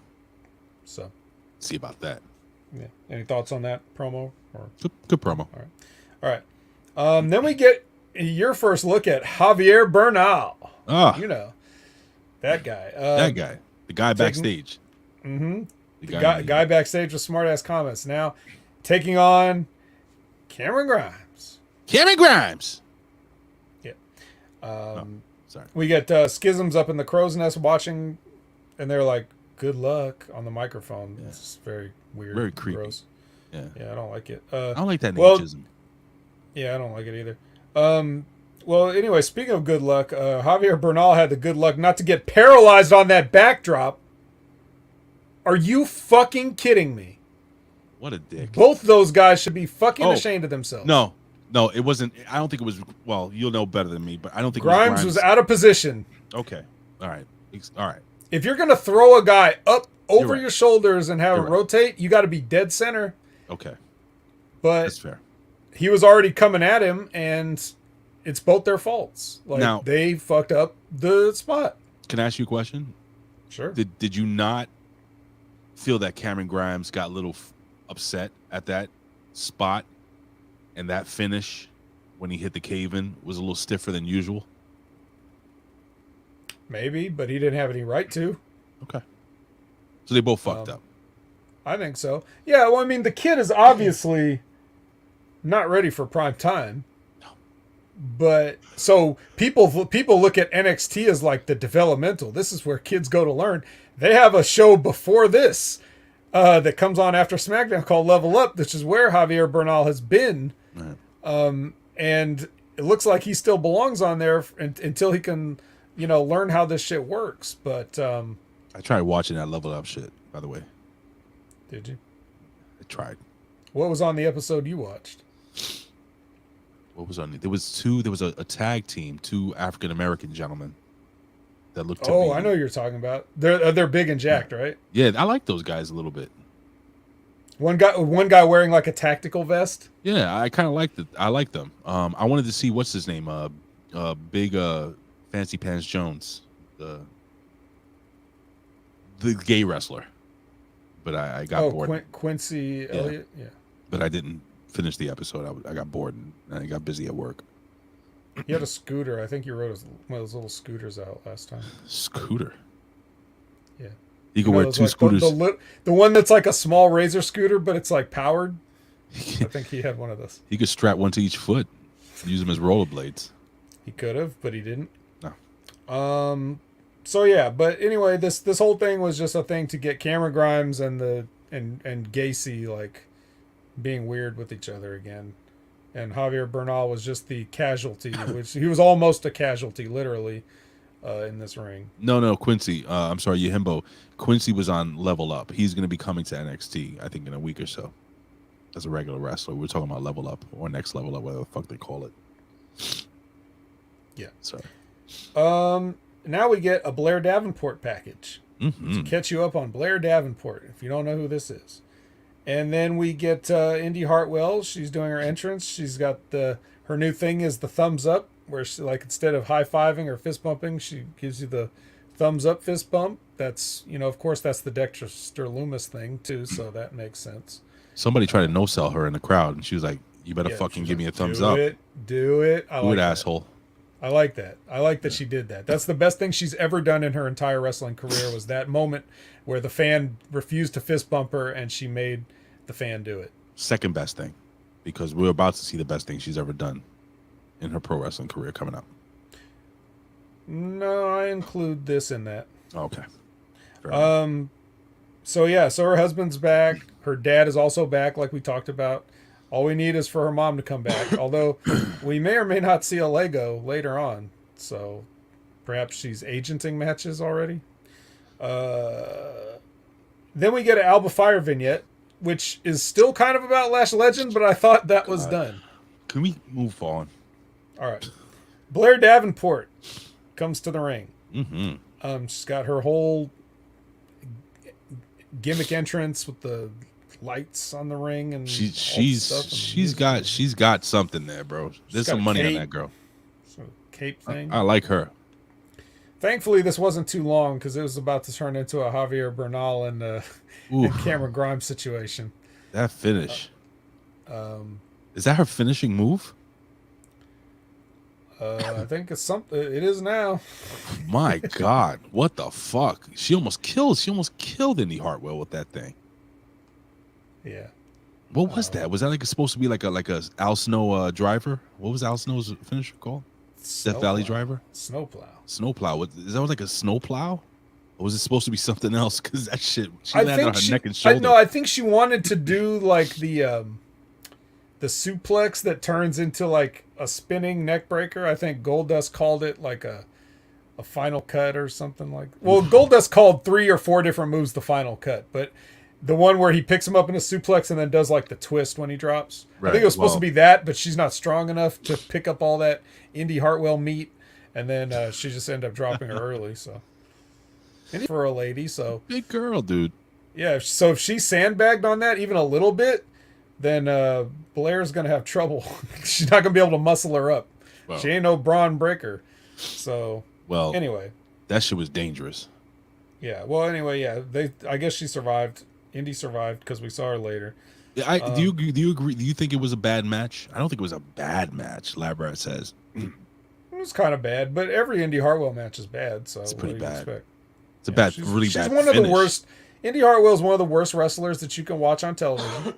So, see about that. Yeah. Any thoughts on that promo? Or Good promo. all right. Then we get your first look at Javier Bernal. Ah, You know that guy. that guy, The guy backstage. Mm-hmm. The guy backstage with smart ass comments. Now taking on Cameron Grimes. Cameron Grimes. Yeah. Sorry. We get Schisms up in the crow's nest watching, and they're like, "Good luck" on the microphone. Yeah. It's very weird, Very creepy. gross. Yeah. Yeah, I don't like it. I don't like that name. Chisholm. Yeah, I don't like it either. Well, anyway, speaking of good luck, Javier Bernal had the good luck not to get paralyzed on that backdrop. Are you fucking kidding me? What a dick. Both those guys should be fucking ashamed of themselves. No, it wasn't. I don't think it was. Well, you'll know better than me, but I don't think Grimes was out of position. Okay. All right. If you're going to throw a guy up over right. your shoulders and have You're it right. rotate, you got to be dead center. Okay. But That's fair. he was already coming at him, and it's both their faults. Like, Now- they fucked up the spot. Can I ask you a question? Sure. Did you not feel that Cameron Grimes got a little upset at that spot and that finish when he hit the cave-in was a little stiffer than usual? Maybe, but he didn't have any right to. Okay. So they both fucked up. I think so. Yeah, well, I mean, the kid is obviously not ready for prime time. But so people look at NXT as like the developmental. This is where kids go to learn. They have a show before this that comes on after SmackDown called Level Up, which is where Javier Bernal has been. Right. And it looks like he still belongs on there until he can, learn how this shit works. But I tried watching that Level Up shit, by the way. did you? I tried. What was on the episode you watched? What was on it? There was a tag team, two African American gentlemen that looked to be. I know who you're talking about. They're big and jacked, right? Yeah, I like those guys a little bit. One guy wearing like a tactical vest. Yeah, I kind of liked it. I like them. I wanted to see what's his name, big Fancy Pants Jones, the gay wrestler. But I got bored. Quincy Elliott. Yeah. But I didn't finish the episode. I got bored and I got busy at work. He had a scooter. I think you rode one of those little scooters out last time. Scooter. Yeah. You can wear two like scooters. The one that's like a small razor scooter, but it's like powered. I think he had one of those. He could strap one to each foot, use them as rollerblades. He could have, but he didn't. No. So yeah, but anyway, this whole thing was just a thing to get Cameron Grimes and Gacy like being weird with each other again. And Javier Bernal was just the casualty, which he was almost a casualty, literally, in this ring. No, Quincy. I'm sorry, Yahimbo. Quincy was on Level Up. He's going to be coming to NXT, I think, in a week or so, as a regular wrestler. We're talking about Level Up or Next Level Up, whatever the fuck they call it. Yeah. Sorry. Now we get a Blair Davenport package Mm-hmm. to catch you up on Blair Davenport, if you don't know who this is. And then we get Indy Hartwell. She's doing her entrance. She's got her new thing is the thumbs up, where she, like, instead of high-fiving or fist bumping, she gives you the thumbs up fist bump. That's, of course, that's the Dexter Loomis thing too, so that makes sense. Somebody tried to no-sell her in the crowd, and she was like, you better fucking give me a thumbs up. Do it. Do it, asshole. I like that. I like that she did that. That's the best thing she's ever done in her entire wrestling career, was that moment where the fan refused to fist bump her and she made the fan do it. Second best thing, because we're about to see the best thing she's ever done in her pro wrestling career coming up. No, I include this in that. Okay. So her husband's back. Her dad is also back, like we talked about. All we need is for her mom to come back. Although we may or may not see a Lego later on. So perhaps she's agenting matches already. Then we get an Alba Fire vignette, which is still kind of about Lash Legend, but I thought that was done. Can we move on? All right. Blair Davenport comes to the ring. Mm-hmm. She's got her whole gimmick entrance with the lights on the ring, and she's got something there, bro. There's some money on that girl. So cape thing. I like her. Thankfully, this wasn't too long because it was about to turn into a Javier Bernal and Cameron Grimes situation. That finish. Is that her finishing move? I think it's something. It is now. My God, what the fuck? She almost killed Indy Hartwell with that thing. Yeah. What was that? Was that like supposed to be like a Al Snow driver? What was Al Snow's finisher called? Death Valley driver? Snowplow. Snowplow. Is that like a snowplow? Or was it supposed to be something else? Because that shit, she landed on her neck and shoulder. I think she wanted to do like the suplex that turns into like a spinning neck breaker. I think Goldust called it like a final cut or something like. Well, Goldust called 3 or 4 different moves the final cut, but the one where he picks him up in a suplex and then does like the twist when he drops. Right. I think it was supposed to be that, but she's not strong enough to pick up all that Indy Hartwell meat, and then she just ended up dropping her early. So, and for a lady, so big girl, dude. Yeah. So if she sandbagged on that even a little bit, then Blair's gonna have trouble. She's not gonna be able to muscle her up. Well, she ain't no Braun Breaker. So anyway, that shit was dangerous. Yeah. Well, anyway, yeah. I guess she survived. Indy survived because we saw her later. Yeah, do you agree? Do you think it was a bad match? I don't think it was a bad match. Labrat says it was kind of bad, but every Indy Hartwell match is bad. So it's pretty bad. Expect? It's a bad, really bad. She's one of the worst. Indy Hartwell is one of the worst wrestlers that you can watch on television.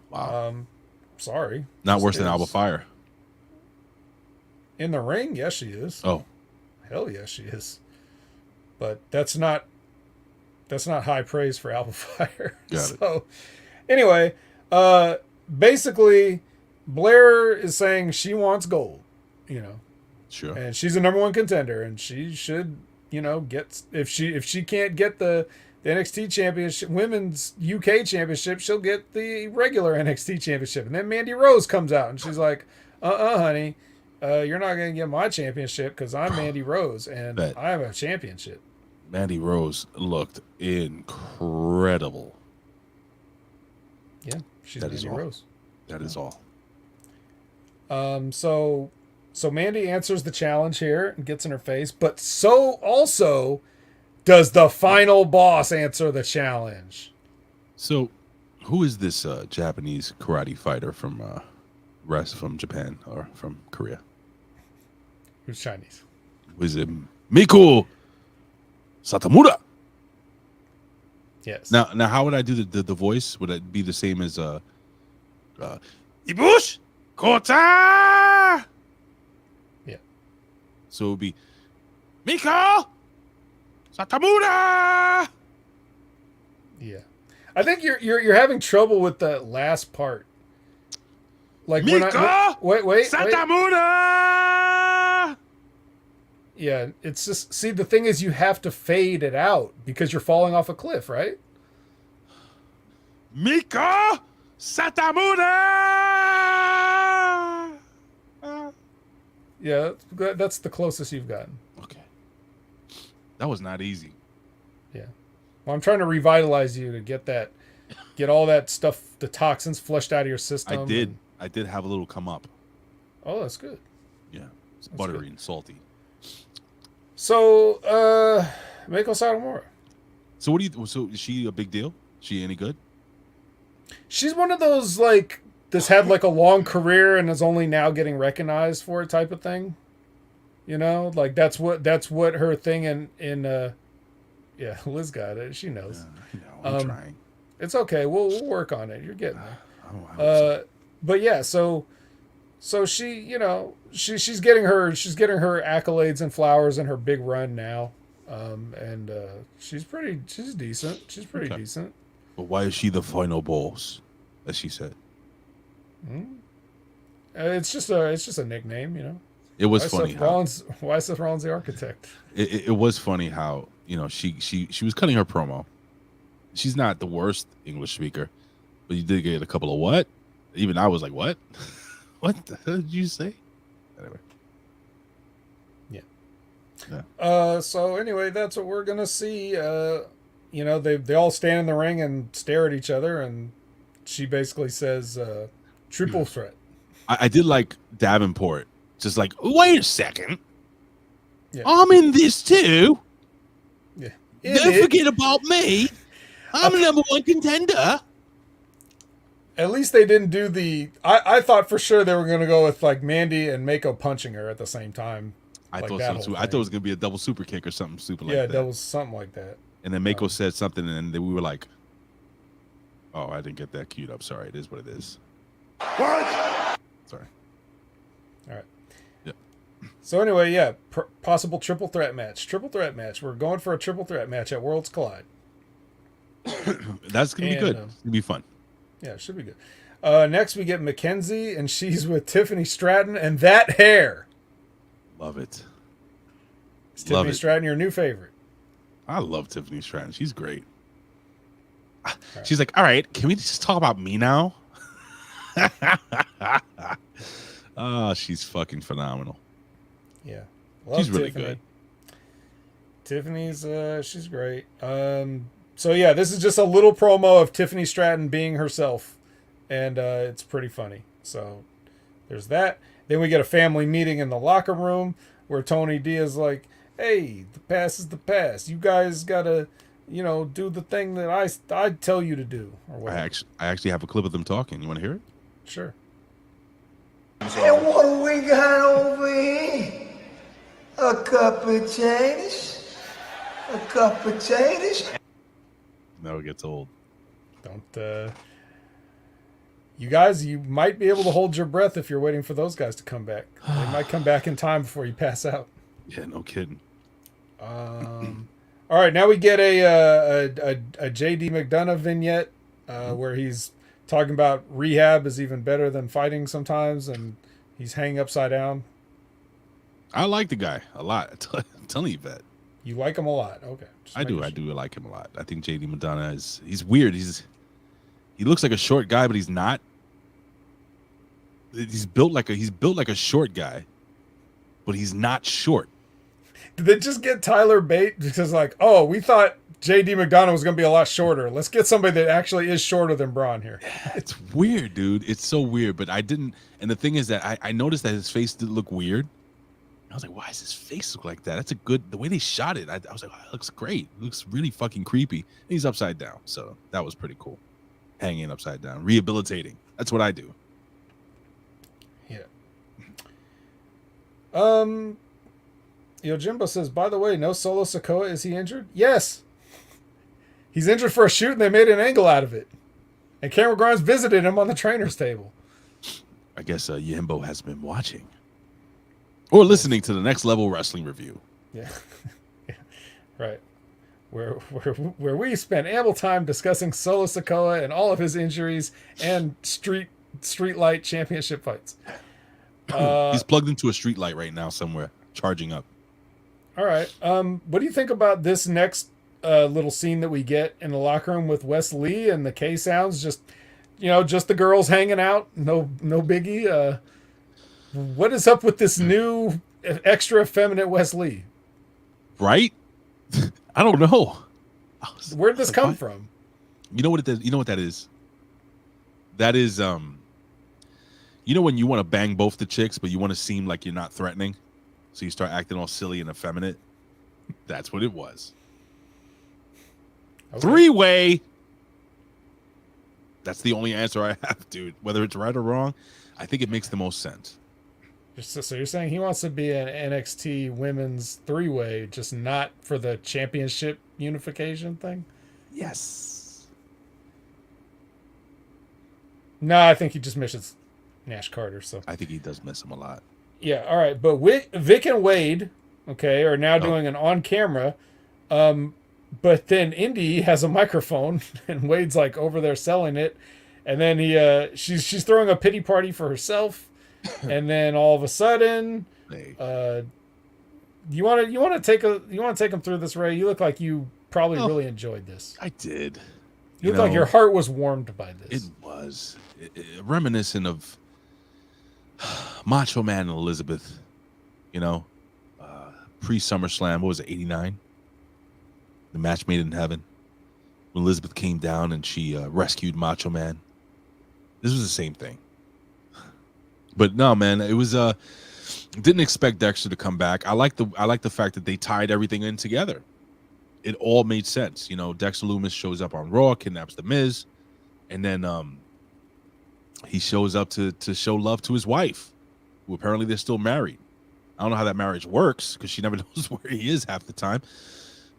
Wow. Sorry. Not worse than Alba Fire. In the ring, yes, she is. Oh, hell yes, she is. But that's not high praise for Alba Fire. So, anyway, basically, Blair is saying she wants gold, Sure. And she's a #1 contender, and she should, get if she can't get the NXT championship, women's UK championship, she'll get the regular NXT championship. And then Mandy Rose comes out, and she's like, honey, you're not going to get my championship because I'm Mandy Rose, and I have a championship. Mandy Rose looked incredible. Yeah, she's Mandy Rose. That is all. So Mandy answers the challenge here and gets in her face, but so also does the final boss answer the challenge. So, who is this Japanese karate fighter from Japan or from Korea? Who's Chinese? Was it Miku Satamura? Yes. Now, how would I do the voice? Would it be the same as Ibush Kota? Yeah. So it would be Miku Satamura. Yeah. I think you're having trouble with the last part. Like wait. Satamura. Yeah, it's just the thing is you have to fade it out because you're falling off a cliff, right? Miko Satamura. Yeah, that's the closest you've gotten. Okay. That was not easy. Yeah. Well, I'm trying to revitalize you to get all that stuff, the toxins flushed out of your system. I did have a little come up. Oh, that's good. Yeah. It's buttery and salty. So, Meiko Satomura. So so is she a big deal? She any good? She's one of those that's had a long career and is only now getting recognized for it type of thing. That's what her thing in yeah, Liz got it. She knows. I'm trying. It's okay. We'll work on it. You're getting there. But yeah, so she, she's getting her accolades and flowers in her big run now. And she's decent. She's pretty decent. But why is she the final boss, as she said? It's just a nickname, It was funny. Why Seth Rollins the architect? It was funny how she was cutting her promo. She's not the worst English speaker, but you did get a couple of what? Even I was like, what? What the hell did you say? Anyway. Yeah. So anyway, that's what we're gonna see. They all stand in the ring and stare at each other, and she basically says, "Triple threat." I did like Davenport, just like, wait a second, yeah. I'm in this too. Yeah. Don't forget about me. I'm a #1 contender. At least they didn't do the. I thought for sure they were going to go with like Mandy and Mako punching her at the same time. I like thought that so too. whole I thought it thing. was gonna be a double super kick or something stupid like Yeah, that. that was something like that. And then Mako said something, and then we were like, "Oh, I didn't get that queued up. Sorry, it is what it is." What? Sorry. All right. Yep. So anyway, yeah, possible triple threat match. Triple threat match. We're going for a triple threat match at Worlds Collide. That's gonna be good. It's gonna be fun. Yeah, it should be good. Next, we get Mackenzie, and she's with Tiffany Stratton, and that hair. Love it. Is Tiffany Stratton your new favorite? I love Tiffany Stratton. She's great. She's like, all right, can we just talk about me now? Oh, she's fucking phenomenal. Yeah. She's really good. Tiffany's she's great. So yeah, this is just a little promo of Tiffany Stratton being herself, and it's pretty funny. So there's that. Then we get a family meeting in the locker room where Tony D is like, "Hey, the past is the past. You guys gotta, do the thing that I tell you to do." Or whatever. I actually have a clip of them talking. You want to hear it? Sure. And what do we got over here? A cup of potatoes? A cup of potatoes? Never gets old. Don't. You guys, you might be able to hold your breath if you're waiting for those guys to come back. They might come back in time before you pass out. Yeah, no kidding. All right, now we get a JD McDonough vignette where he's talking about rehab is even better than fighting sometimes, and he's hanging upside down. I like the guy a lot. I'm telling you that. You like him a lot. Okay. I do like him a lot. I think JD McDonough he's weird. He looks like a short guy, but he's not. He's built like a short guy, but he's not short. Did they just get Tyler Bate because we thought JD McDonough was going to be a lot shorter. Let's get somebody that actually is shorter than Braun here. It's weird, dude. It's so weird. But I didn't. And the thing is that I noticed that his face did look weird. I was like, why does his face look like that? That's the way they shot it. I was like, wow, it looks great. It looks really fucking creepy. He's upside down. So that was pretty cool. Hanging upside down. Rehabilitating. That's what I do. Yeah. Jimbo says, by the way, no Solo Sikoa. Is he injured? Yes. He's injured for a shoot, and they made an angle out of it. And Cameron Grimes visited him on the trainer's table. I guess Yimbo has been watching. Or listening to the Next Level Wrestling Review. Yeah. Yeah. Right. Where we spent ample time discussing Solo Sikoa and all of his injuries and street light championship fights. He's plugged into a street light right now somewhere, charging up. All right. What do you think about this next little scene that we get in the locker room with Wes Lee and the K Sounds? Just the girls hanging out. No biggie. What is up with this new extra effeminate Wes Lee? Right? I don't know. Where did this come from? You know what it is? You know what that is? That is when you want to bang both the chicks, but you want to seem like you're not threatening, so you start acting all silly and effeminate. That's what it was. Okay. Three-way. That's the only answer I have, dude. Whether it's right or wrong, I think it makes the most sense. So you're saying he wants to be an NXT women's three-way, just not for the championship unification thing? Yes. No, I think he just misses Nash Carter. So I think he does miss him a lot. Yeah, all right. But Vic and Wade, okay, are now doing an on-camera. But then Indy has a microphone, and Wade's like over there selling it. And then she's throwing a pity party for herself. And then all of a sudden, you want to take him through this, Ray? You look like you probably really enjoyed this. I did. You look like your heart was warmed by this. It was reminiscent of Macho Man and Elizabeth. Pre SummerSlam. What was it? 89. The match made in heaven. When Elizabeth came down and she rescued Macho Man. This was the same thing. But no, man, it was didn't expect Dexter to come back. I like the fact that they tied everything in together. It all made sense. Dexter Lumis shows up on Raw, kidnaps the Miz, and then he shows up to show love to his wife, who apparently they're still married. I don't know how that marriage works because she never knows where he is half the time.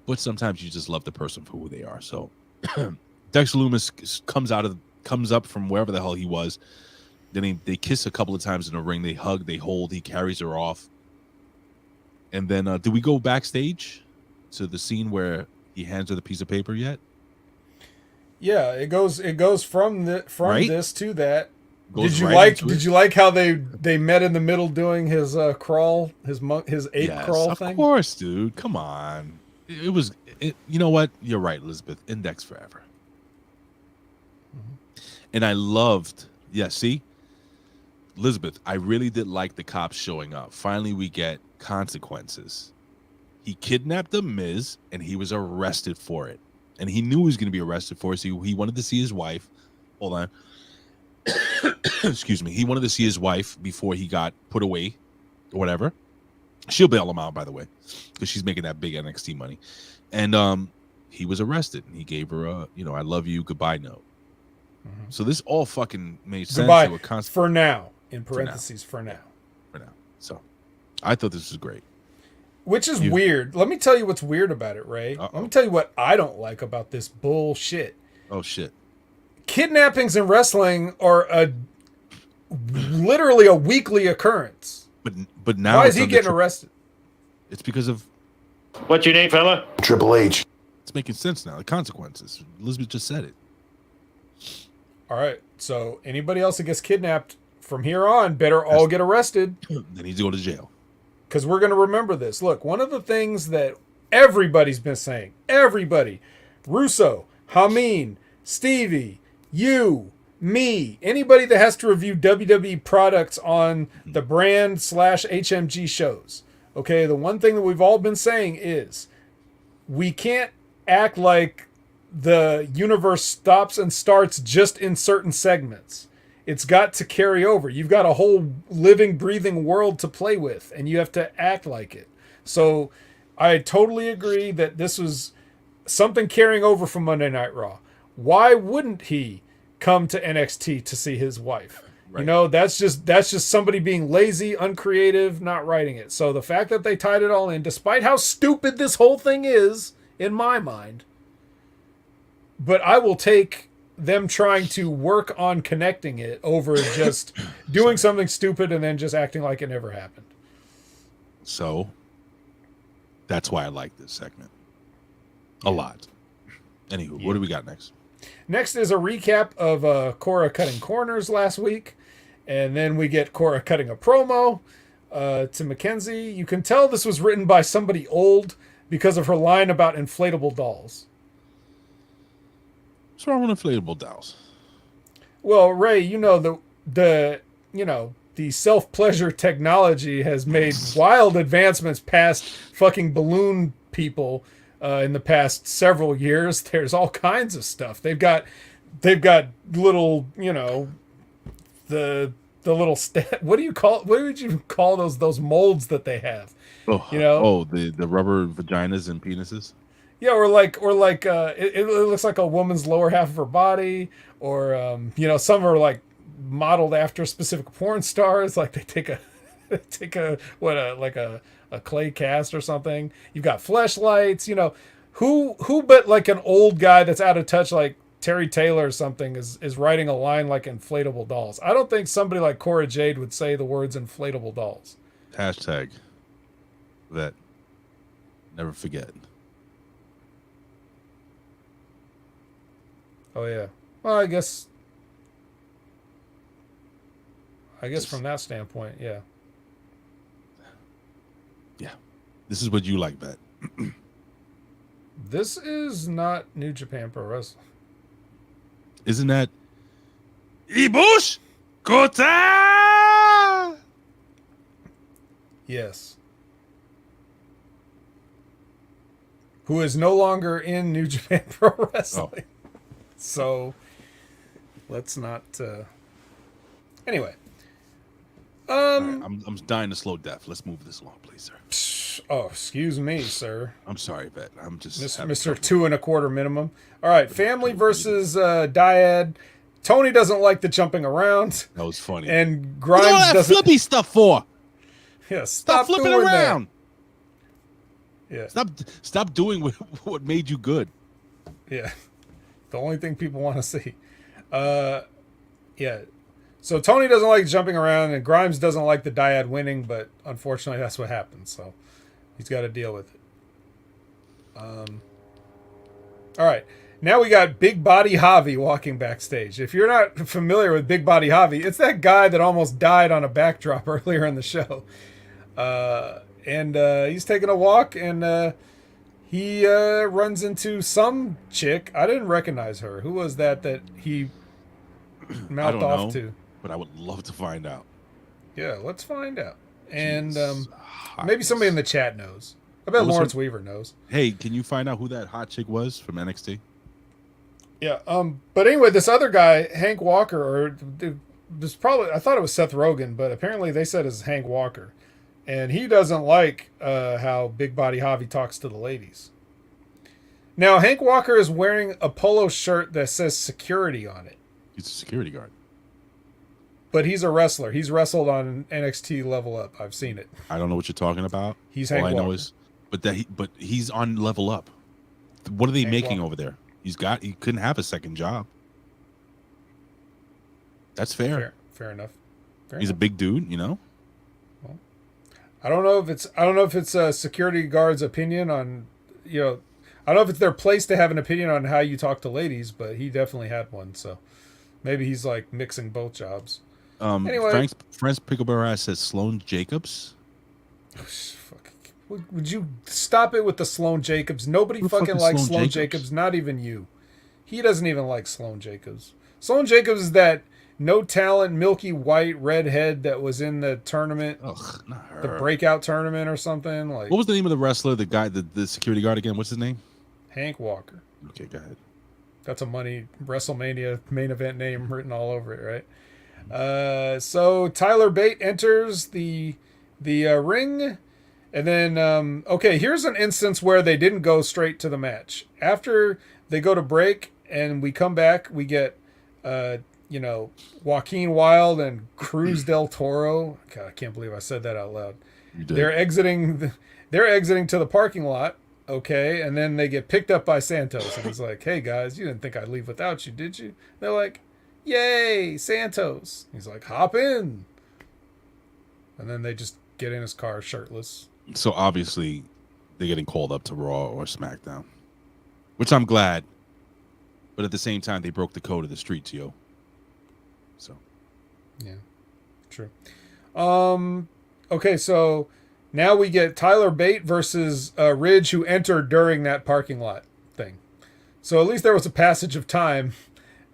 But sometimes you just love the person for who they are. So Dexter Lumis comes up from wherever the hell he was. Then they kiss a couple of times in the ring. They hug, they hold. He carries her off. And then, do we go backstage to the scene where he hands her the piece of paper yet? Yeah, it goes from Right? this to that. Goes Did you right into Did it. you like how they met in the middle doing his crawl, his ape Yes, crawl thing? Of course, dude. Come on. It was. You know what? You're right, Elizabeth. Index forever. And I loved. Yeah, see, Elizabeth. I really did like the cops showing up. Finally, we get consequences. He kidnapped the Miz, and he was arrested for it. And he knew he was going to be arrested for it. So he wanted to see his wife. Hold on. Excuse me. He wanted to see his wife before he got put away or whatever. She'll bail him out, by the way, because she's making that big NXT money. And he was arrested, and he gave her a, I love you, goodbye note. Mm-hmm. So this all fucking made sense. Goodbye for now, in parentheses, for now. For now. So I thought this was great. Which is weird. Let me tell you what's weird about it, Ray. Uh-oh. Let me tell you what I don't like about this bullshit. Oh, shit. Kidnappings in wrestling are literally a weekly occurrence. But now why is he getting arrested? It's because of What's your name, fella? Triple H. it's making sense now. The consequences. Elizabeth just said it. All right. So anybody else that gets kidnapped from here on better all get arrested. They need to go to jail. Because we're going to remember this. Look, one of the things that everybody's been saying, Russo, Hameen, Stevie, you, me, anybody that has to review WWE products on the brand/HMG shows. Okay, the one thing that we've all been saying is we can't act like the universe stops and starts just in certain segments. It's got to carry over. You've got a whole living, breathing world to play with, and you have to act like it. So I totally agree that this was something carrying over from Monday Night Raw. Why wouldn't he come to NXT to see his wife? Right. That's just somebody being lazy, uncreative, not writing it. So the fact that they tied it all in, despite how stupid this whole thing is, in my mind, but I will take them trying to work on connecting it over just doing something stupid and then just acting like it never happened. So that's why I like this segment a lot. Anywho, what do we got next? Next is a recap of Cora cutting corners last week. And then we get Cora cutting a promo to Mackenzie. You can tell this was written by somebody old because of her line about inflatable dolls. What's wrong with inflatable dolls? Well, Ray, the self-pleasure technology has made wild advancements past fucking balloon people in the past several years. There's all kinds of stuff. They've got little, the little what would you call those molds that they have? The rubber vaginas and penises. Yeah, or it looks like a woman's lower half of her body, or some are like modeled after specific porn stars. Like they take a clay cast or something. You've got fleshlights. Who but like an old guy that's out of touch, like Terry Taylor or something, is writing a line like inflatable dolls. I don't think somebody like Cora Jade would say the words inflatable dolls. Hashtag that. Never forget. Oh yeah. Well, I guess from that standpoint, yeah. Yeah. This is what you like, Bet. This is not New Japan Pro Wrestling. Isn't that Ibushi Kota? Yes. Who is no longer in New Japan Pro Wrestling. Oh. So let's not anyway. Right, I'm dying to slow death. Let's move this along, please, sir. Oh, excuse me, sir. I'm sorry, Bet. I'm just Mr. 2 1/4 minimum. All right, family versus Dyad. Tony doesn't like the jumping around. That was funny. And What all Grimes that doesn't. flippy stuff for? Yeah, Stop flipping doing around. That. Yeah, Stop doing what made you good. yeah. The only thing people want to see. Yeah. So Tony doesn't like jumping around, and Grimes doesn't like the dyad winning, but unfortunately, that's what happens. So he's got to deal with it. All right. Now we got Big Body Javi walking backstage. If you're not familiar with Big Body Javi, it's that guy that almost died on a backdrop earlier in the show. And he's taking a walk, and he runs into some chick. I didn't recognize her. Who was that he mouthed off to? But I would love to find out. Yeah, let's find out. And Jesus. maybe somebody in the chat knows. I bet Lawrence Weaver knows. Hey, can you find out who that hot chick was from NXT? Yeah. But anyway, this other guy, Hank Walker, or this probably, I thought it was Seth Rogen, but apparently they said it's Hank Walker, and he doesn't like how Big Body Javi talks to the ladies. Now, Hank Walker is wearing a polo shirt that says security on it. He's a security guard. But he's a wrestler. He's wrestled on NXT Level Up. I've seen it. I don't know what you're talking about. He's All Hank I know Walker. is, but he's on Level Up. What are they Hank making Walker. over there? He couldn't have a second job. That's fair. Fair enough. He's a big dude, you know. I don't know if it's a security guard's opinion on, I don't know if it's their place to have an opinion on how you talk to ladies, but he definitely had one. So maybe he's like mixing both jobs. Anyway, Franz Pickleborough says Sloane Jacobs. Would you stop it with the Sloane Jacobs? Nobody Who fucking fucking likes Sloane Sloane Jacobs? Jacobs, not even you. He doesn't even like Sloane Jacobs. Sloane Jacobs is that no talent, milky white redhead that was in the tournament, Ugh, not her. the breakout tournament or something. Like What was the name of the wrestler? The guy, the security guard again? What's his name? Hank Walker. Okay, go ahead. That's a WrestleMania main event name written all over it, right? So Tyler Bate enters the ring, and then okay, here's an instance where they didn't go straight to the match. After they go to break and we come back, we get Joaquin Wilde and Cruz del Toro. God, I can't believe I said that out loud. You did. They're exiting to the parking lot. Okay, and then they get picked up by Santos, and he's like, "Hey guys, you didn't think I'd leave without you, did you?" They're like, "Yay, Santos!" He's like, "Hop in," and then they just get in his car shirtless. So obviously, they're getting called up to Raw or SmackDown, which I'm glad. But at the same time, they broke the code of the streets, yo. So, Yeah, true. Okay, so now we get Tyler Bate versus Ridge, who entered during that parking lot thing. So at least there was a passage of time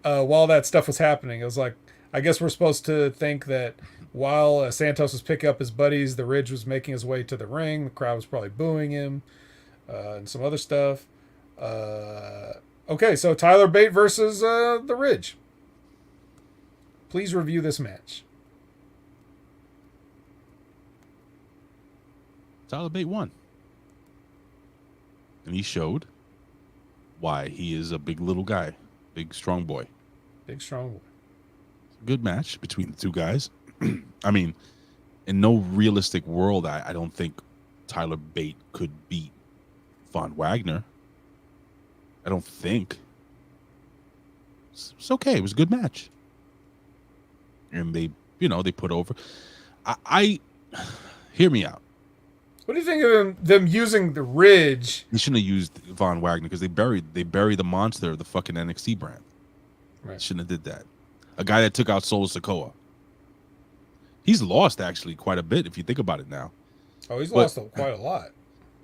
while that stuff was happening. It was like, I guess we're supposed to think that while Santos was picking up his buddies, the Ridge was making his way to the ring. The crowd was probably booing him and some other stuff. Okay, so Tyler Bate versus the Ridge. Please review this match. Tyler Bate won. And he showed why he is a big little guy, big strong boy. Big strong boy. Good match between the two guys. I mean, in no realistic world, I don't think Tyler Bate could beat Von Wagner. I don't think. It's okay. It was a good match. And they put over. I hear me out. What do you think of them using the Ridge? They shouldn't have used Von Wagner because they buried the monster of the fucking NXT brand. Right. Shouldn't have did that. A guy that took out Solo Sikoa. He's lost actually quite a bit if you think about it now. Oh, he's lost quite a lot.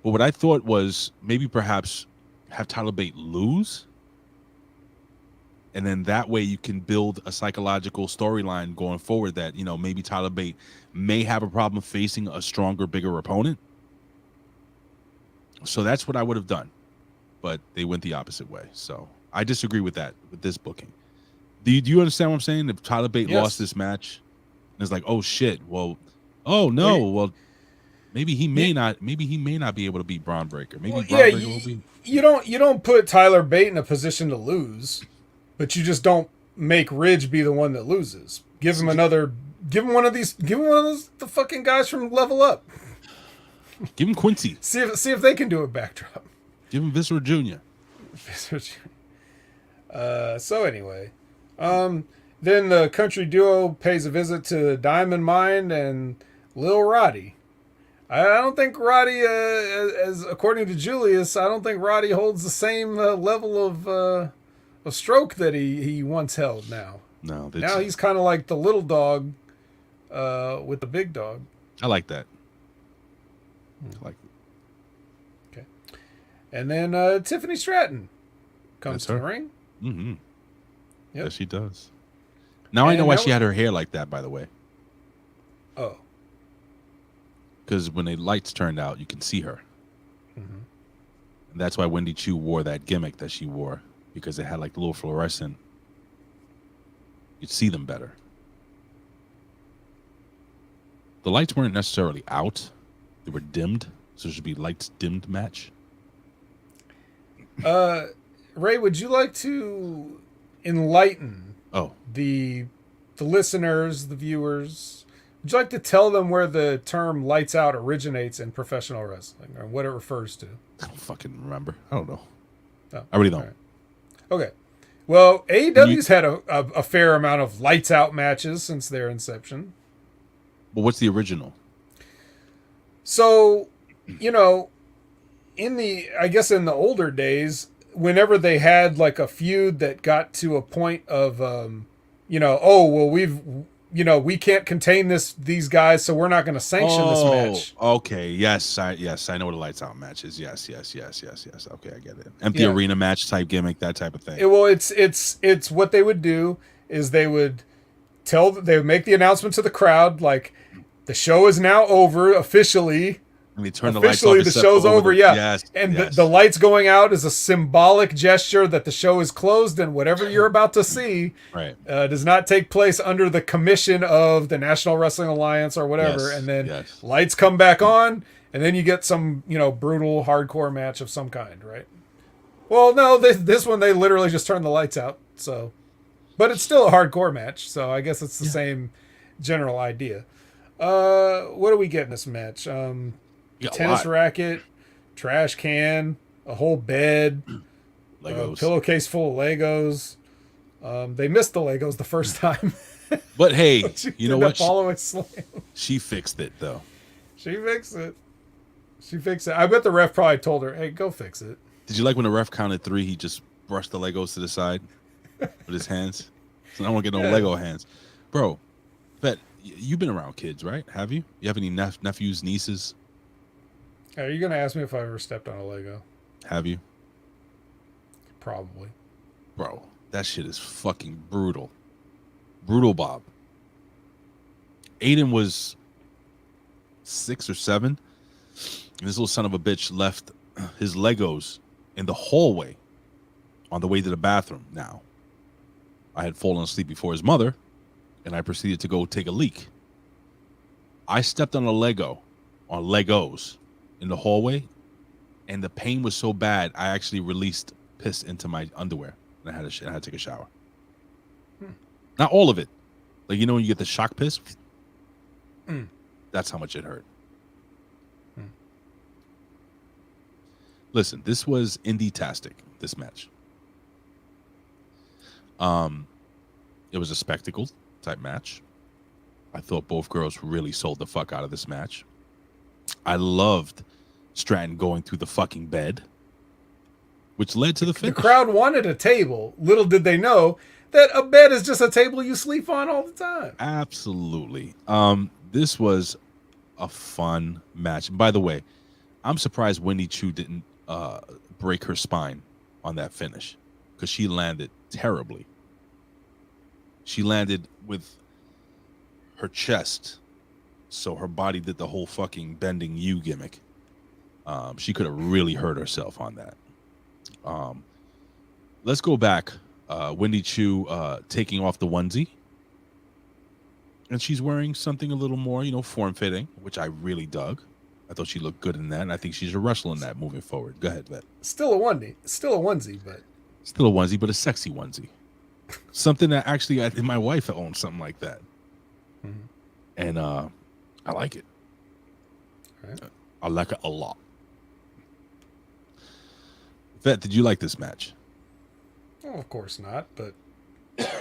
But what I thought was maybe perhaps have Tyler Bate lose. And then that way you can build a psychological storyline going forward that, maybe Tyler Bate may have a problem facing a stronger, bigger opponent. So that's what I would have done. But they went the opposite way. So I disagree with that, with this booking. Do you understand what I'm saying? If Tyler Bate lost this match, and it's like, oh shit, maybe he may not be able to beat Braun Breaker. Maybe Braun Breaker will be. You don't put Tyler Bate in a position to lose, but you just don't make Ridge be the one that loses. Give him one of those the fucking guys from Level Up. Give him Quincy. See if they can do a backdrop. Give him Viscera Jr. So anyway, then the country duo pays a visit to Diamond Mine and Lil Roddy. I don't think Roddy, as according to Julius, I don't think Roddy holds the same level of stroke that he once held. Now now he's kind of like the little dog with the big dog. I like that. I like it. Okay, and then Tiffany Stratton comes to the ring. Mm-hmm. Yep. Yes, she does. Now I know why she had her hair like that, by the way. Oh. Because when the lights turned out, you can see her. Mm-hmm. And that's why Wendy Chu wore that gimmick that she wore, because it had like the little fluorescent. You'd see them better. The lights weren't necessarily out. They were dimmed. So it should be lights dimmed match. Ray, would you like to enlighten the listeners, the viewers? Would you like to tell them where the term lights out originates in professional wrestling, or what it refers to? I don't fucking remember. I don't know. Oh, I really don't. right. Okay. Well, AEW's had a fair amount of lights out matches since their inception. But what's the original? So, in the older days, whenever they had like a feud that got to a point of, we can't contain these guys, so we're not going to sanction this match. Okay. Yes, I know what a lights out match is. Yes. Okay, I get it. Empty arena match type gimmick, that type of thing. It's what they would do is they would make the announcement to the crowd like the show is now over officially. And they turn the lights off. The show's over, Yes. The lights going out is a symbolic gesture that the show is closed, and whatever you're about to see does not take place under the commission of the National Wrestling Alliance or whatever. Yes, and then lights come back on, and then you get some, brutal hardcore match of some kind, right? Well, no, this one they literally just turn the lights out. So, but it's still a hardcore match, so I guess it's the same general idea. What do we get in this match? Tennis racket, trash can, a whole bed, Legos, pillowcase full of Legos. They missed the Legos the first time. But hey, you know what? She fixed it though. She fixed it. I bet the ref probably told her, "Hey, go fix it." Did you like when the ref counted 3? He just brushed the Legos to the side with his hands. So I don't want to get no Lego hands, bro. Bet you've been around kids, right? Have you? You have any nephews, nieces? Are you gonna ask me if I ever stepped on a Lego? Have you? Probably. Bro, that shit is fucking brutal. Brutal, Bob. Aiden was 6 or 7. And this little son of a bitch left his Legos in the hallway on the way to the bathroom. Now, I had fallen asleep before his mother, and I proceeded to go take a leak. I stepped on a Legos in the hallway, and the pain was so bad I actually released piss into my underwear, and I had to take a shower. Not all of it, like when you get the shock piss. That's how much it hurt. Listen, this was indie-tastic, this match. It was a spectacle type match. I thought both girls really sold the fuck out of this match. I loved Stratton going through the fucking bed, which led to the finish. The crowd wanted a table. Little did they know that a bed is just a table you sleep on all the time. Absolutely. This was a fun match. By the way, I'm surprised Wendy Chu didn't break her spine on that finish, because she landed terribly. She landed with her chest, so her body did the whole fucking bending U gimmick. She could have really hurt herself on that. Let's go back. Wendy Chu taking off the onesie, and she's wearing something a little more, form-fitting, which I really dug. I thought she looked good in that, and I think she's a wrestler in that moving forward. Go ahead, Vet. Still a onesie, but still a onesie, but a sexy onesie. Something that actually I think my wife owns something like that. And I like it. Right. I like it a lot. Vet, did you like this match? Well, of course not, but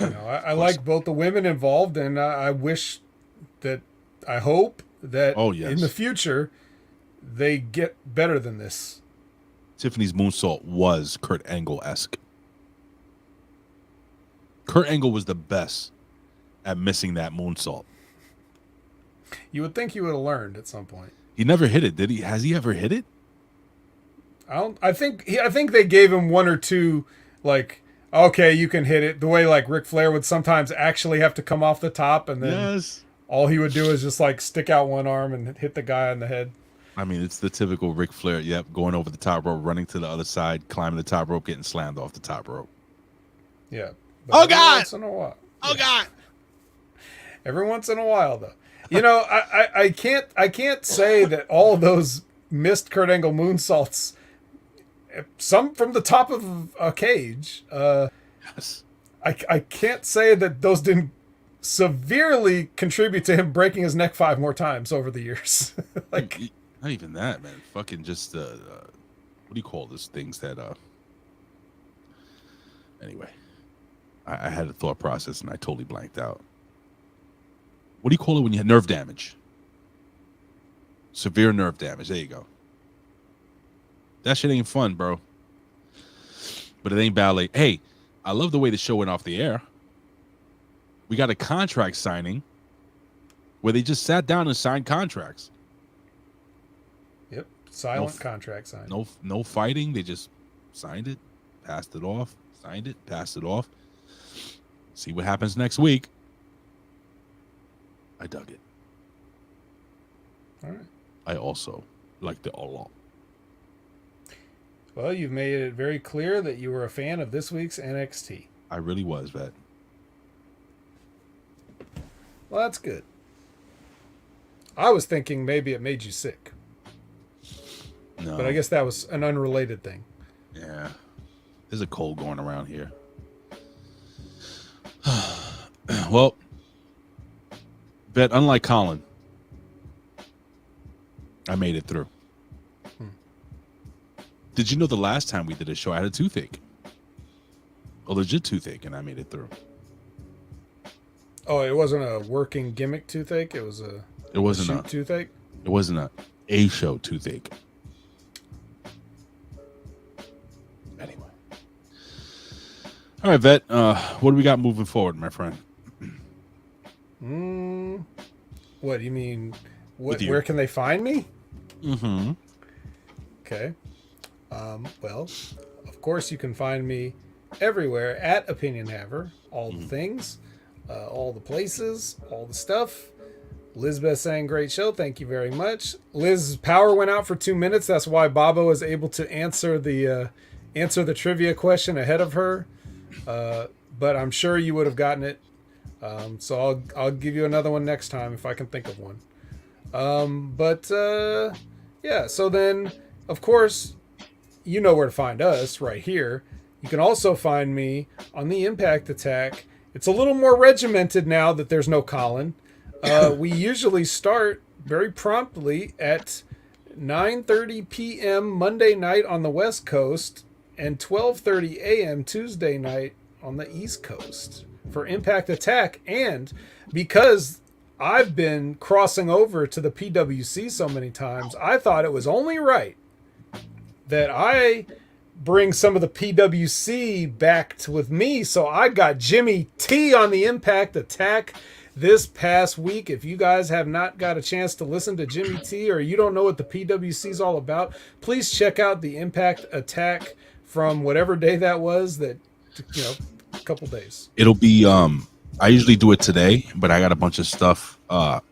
I like both the women involved, and I hope that in the future they get better than this. Tiffany's moonsault was Kurt Angle-esque. Kurt Angle was the best at missing that moonsault. You would think he would have learned at some point. He never hit it, did he? Has he ever hit it? I think they gave him one or two, like, okay, you can hit it. The way like Ric Flair would sometimes actually have to come off the top, and then all he would do is just like stick out one arm and hit the guy on the head. I mean, it's the typical Ric Flair. Yep, going over the top rope, running to the other side, climbing the top rope, getting slammed off the top rope. Yeah. Oh God! Once in a while. Oh God! Every once in a while, though. I can't say that all those missed Kurt Angle moonsaults, some from the top of a cage. Yes. I can't say that those didn't severely contribute to him breaking his neck 5 more times over the years. Like, not even that, man. Fucking just what do you call those things that anyway, I had a thought process and I totally blanked out. What do you call it when you have nerve damage? Severe nerve damage. There you go. That shit ain't fun, bro. But it ain't ballet. Hey, I love the way the show went off the air. We got a contract signing where they just sat down and signed contracts. Yep. Silent contract signing. No fighting. They just signed it, passed it off, signed it, passed it off. See what happens next week. I dug it. All right. I also liked it a lot. Well, you've made it very clear that you were a fan of this week's NXT. I really was, Vet. Well, that's good. I was thinking maybe it made you sick. No. But I guess that was an unrelated thing. Yeah. There's a cold going around here. Well, Vet, unlike Colin, I made it through. Did you know the last time we did a show, I had a toothache? A legit toothache, and I made it through. Oh, it wasn't a working gimmick toothache? It was a toothache? It wasn't a show toothache. Anyway. All right, Vet. What do we got moving forward, my friend? What do you mean? Where can they find me? Mm-hmm. Okay. Well, of course you can find me everywhere at Opinion Haver. All the things, all the places, all the stuff. Lizbeth saying great show. Thank you very much. Liz's power went out for 2 minutes. That's why Baba was able to answer the trivia question ahead of her. But I'm sure you would have gotten it. So I'll give you another one next time if I can think of one. Yeah. So then, of course, you know where to find us right here. You can also find me on the Impact Attack. It's a little more regimented now that there's no Colin. We usually start very promptly at 9:30 p.m. Monday night on the West Coast and 12:30 a.m. Tuesday night on the East Coast for Impact Attack. And because I've been crossing over to the PWC so many times, I thought it was only right that I bring some of the PWC back with me. So I got Jimmy T on the Impact Attack this past week. If you guys have not got a chance to listen to Jimmy T, or you don't know what the PWC is all about, please check out the Impact Attack from whatever day that was, a couple days. It'll be I usually do it today, but I got a bunch of stuff to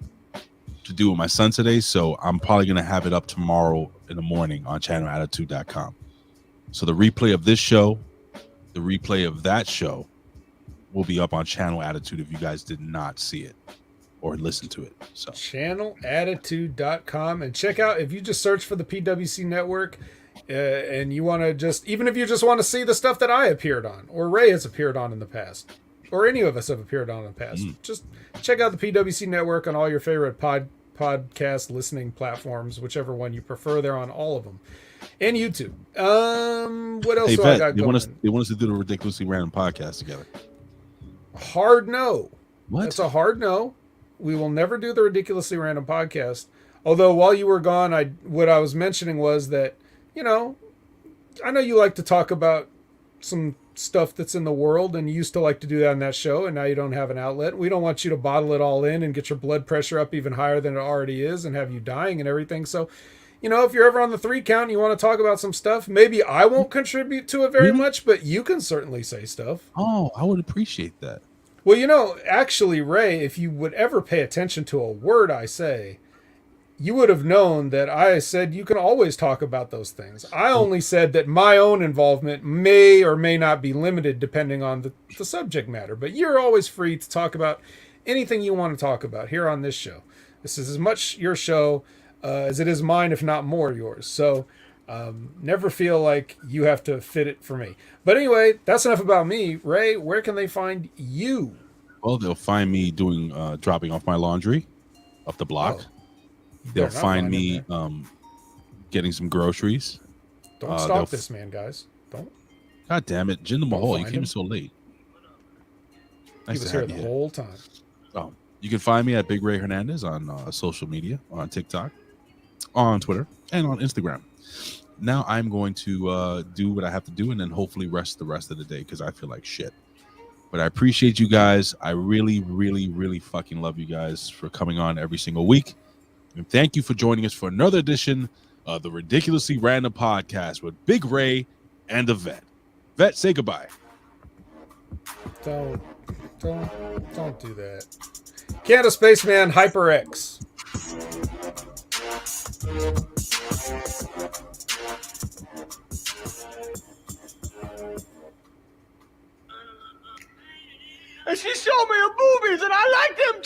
do with my son today, so I'm probably gonna have it up tomorrow in the morning on channelattitude.com. So the replay of this show, the replay of that show will be up on Channel Attitude if you guys did not see it or listen to it. So channelattitude.com, and check out, if you just search for the PWC network, and you want to just, even if you just want to see the stuff that I appeared on or Ray has appeared on in the past, or any of us have appeared on in the past, just check out the PWC Network on all your favorite podcast listening platforms, whichever one you prefer. They're on all of them, and YouTube. What else do I got going? They want us to do the Ridiculously Random podcast together. Hard no. What? That's a hard no. We will never do the Ridiculously Random podcast. Although while you were gone, what I was mentioning was that, you know, I know you like to talk about some stuff that's in the world, and you used to like to do that on that show, and now you don't have an outlet. We don't want you to bottle it all in and get your blood pressure up even higher than it already is and have you dying and everything. So, you know, if you're ever on the 3 count and you want to talk about some stuff, maybe I won't contribute to it very much, but you can certainly say stuff. Oh, I would appreciate that. Well, you know, actually, Ray, if you would ever pay attention to a word I say, you would have known that I said you can always talk about those things. I only said that my own involvement may or may not be limited depending on the subject matter. But you're always free to talk about anything you want to talk about here on this show. This is as much your show as it is mine, if not more yours. So never feel like you have to fit it for me. But anyway, that's enough about me. Ray, where can they find you? Well, they'll find me doing dropping off my laundry up the block. Oh. They'll find me getting some groceries. Don't stop this man, guys. Don't. God damn it. Jinder Mahal, you find came him. so late. Nice He was to here have the you whole time. Oh, you can find me at Big Ray Hernandez on social media, on TikTok, on Twitter, and on Instagram. Now I'm going to do what I have to do and then hopefully rest the rest of the day because I feel like shit. But I appreciate you guys. I really, really, really fucking love you guys for coming on every single week. And thank you for joining us for another edition of the Ridiculously Random Podcast with Big Ray and the Vet. Vet, say goodbye. Don't do that. Canada Spaceman Hyper X. And she showed me her boobies, and I like them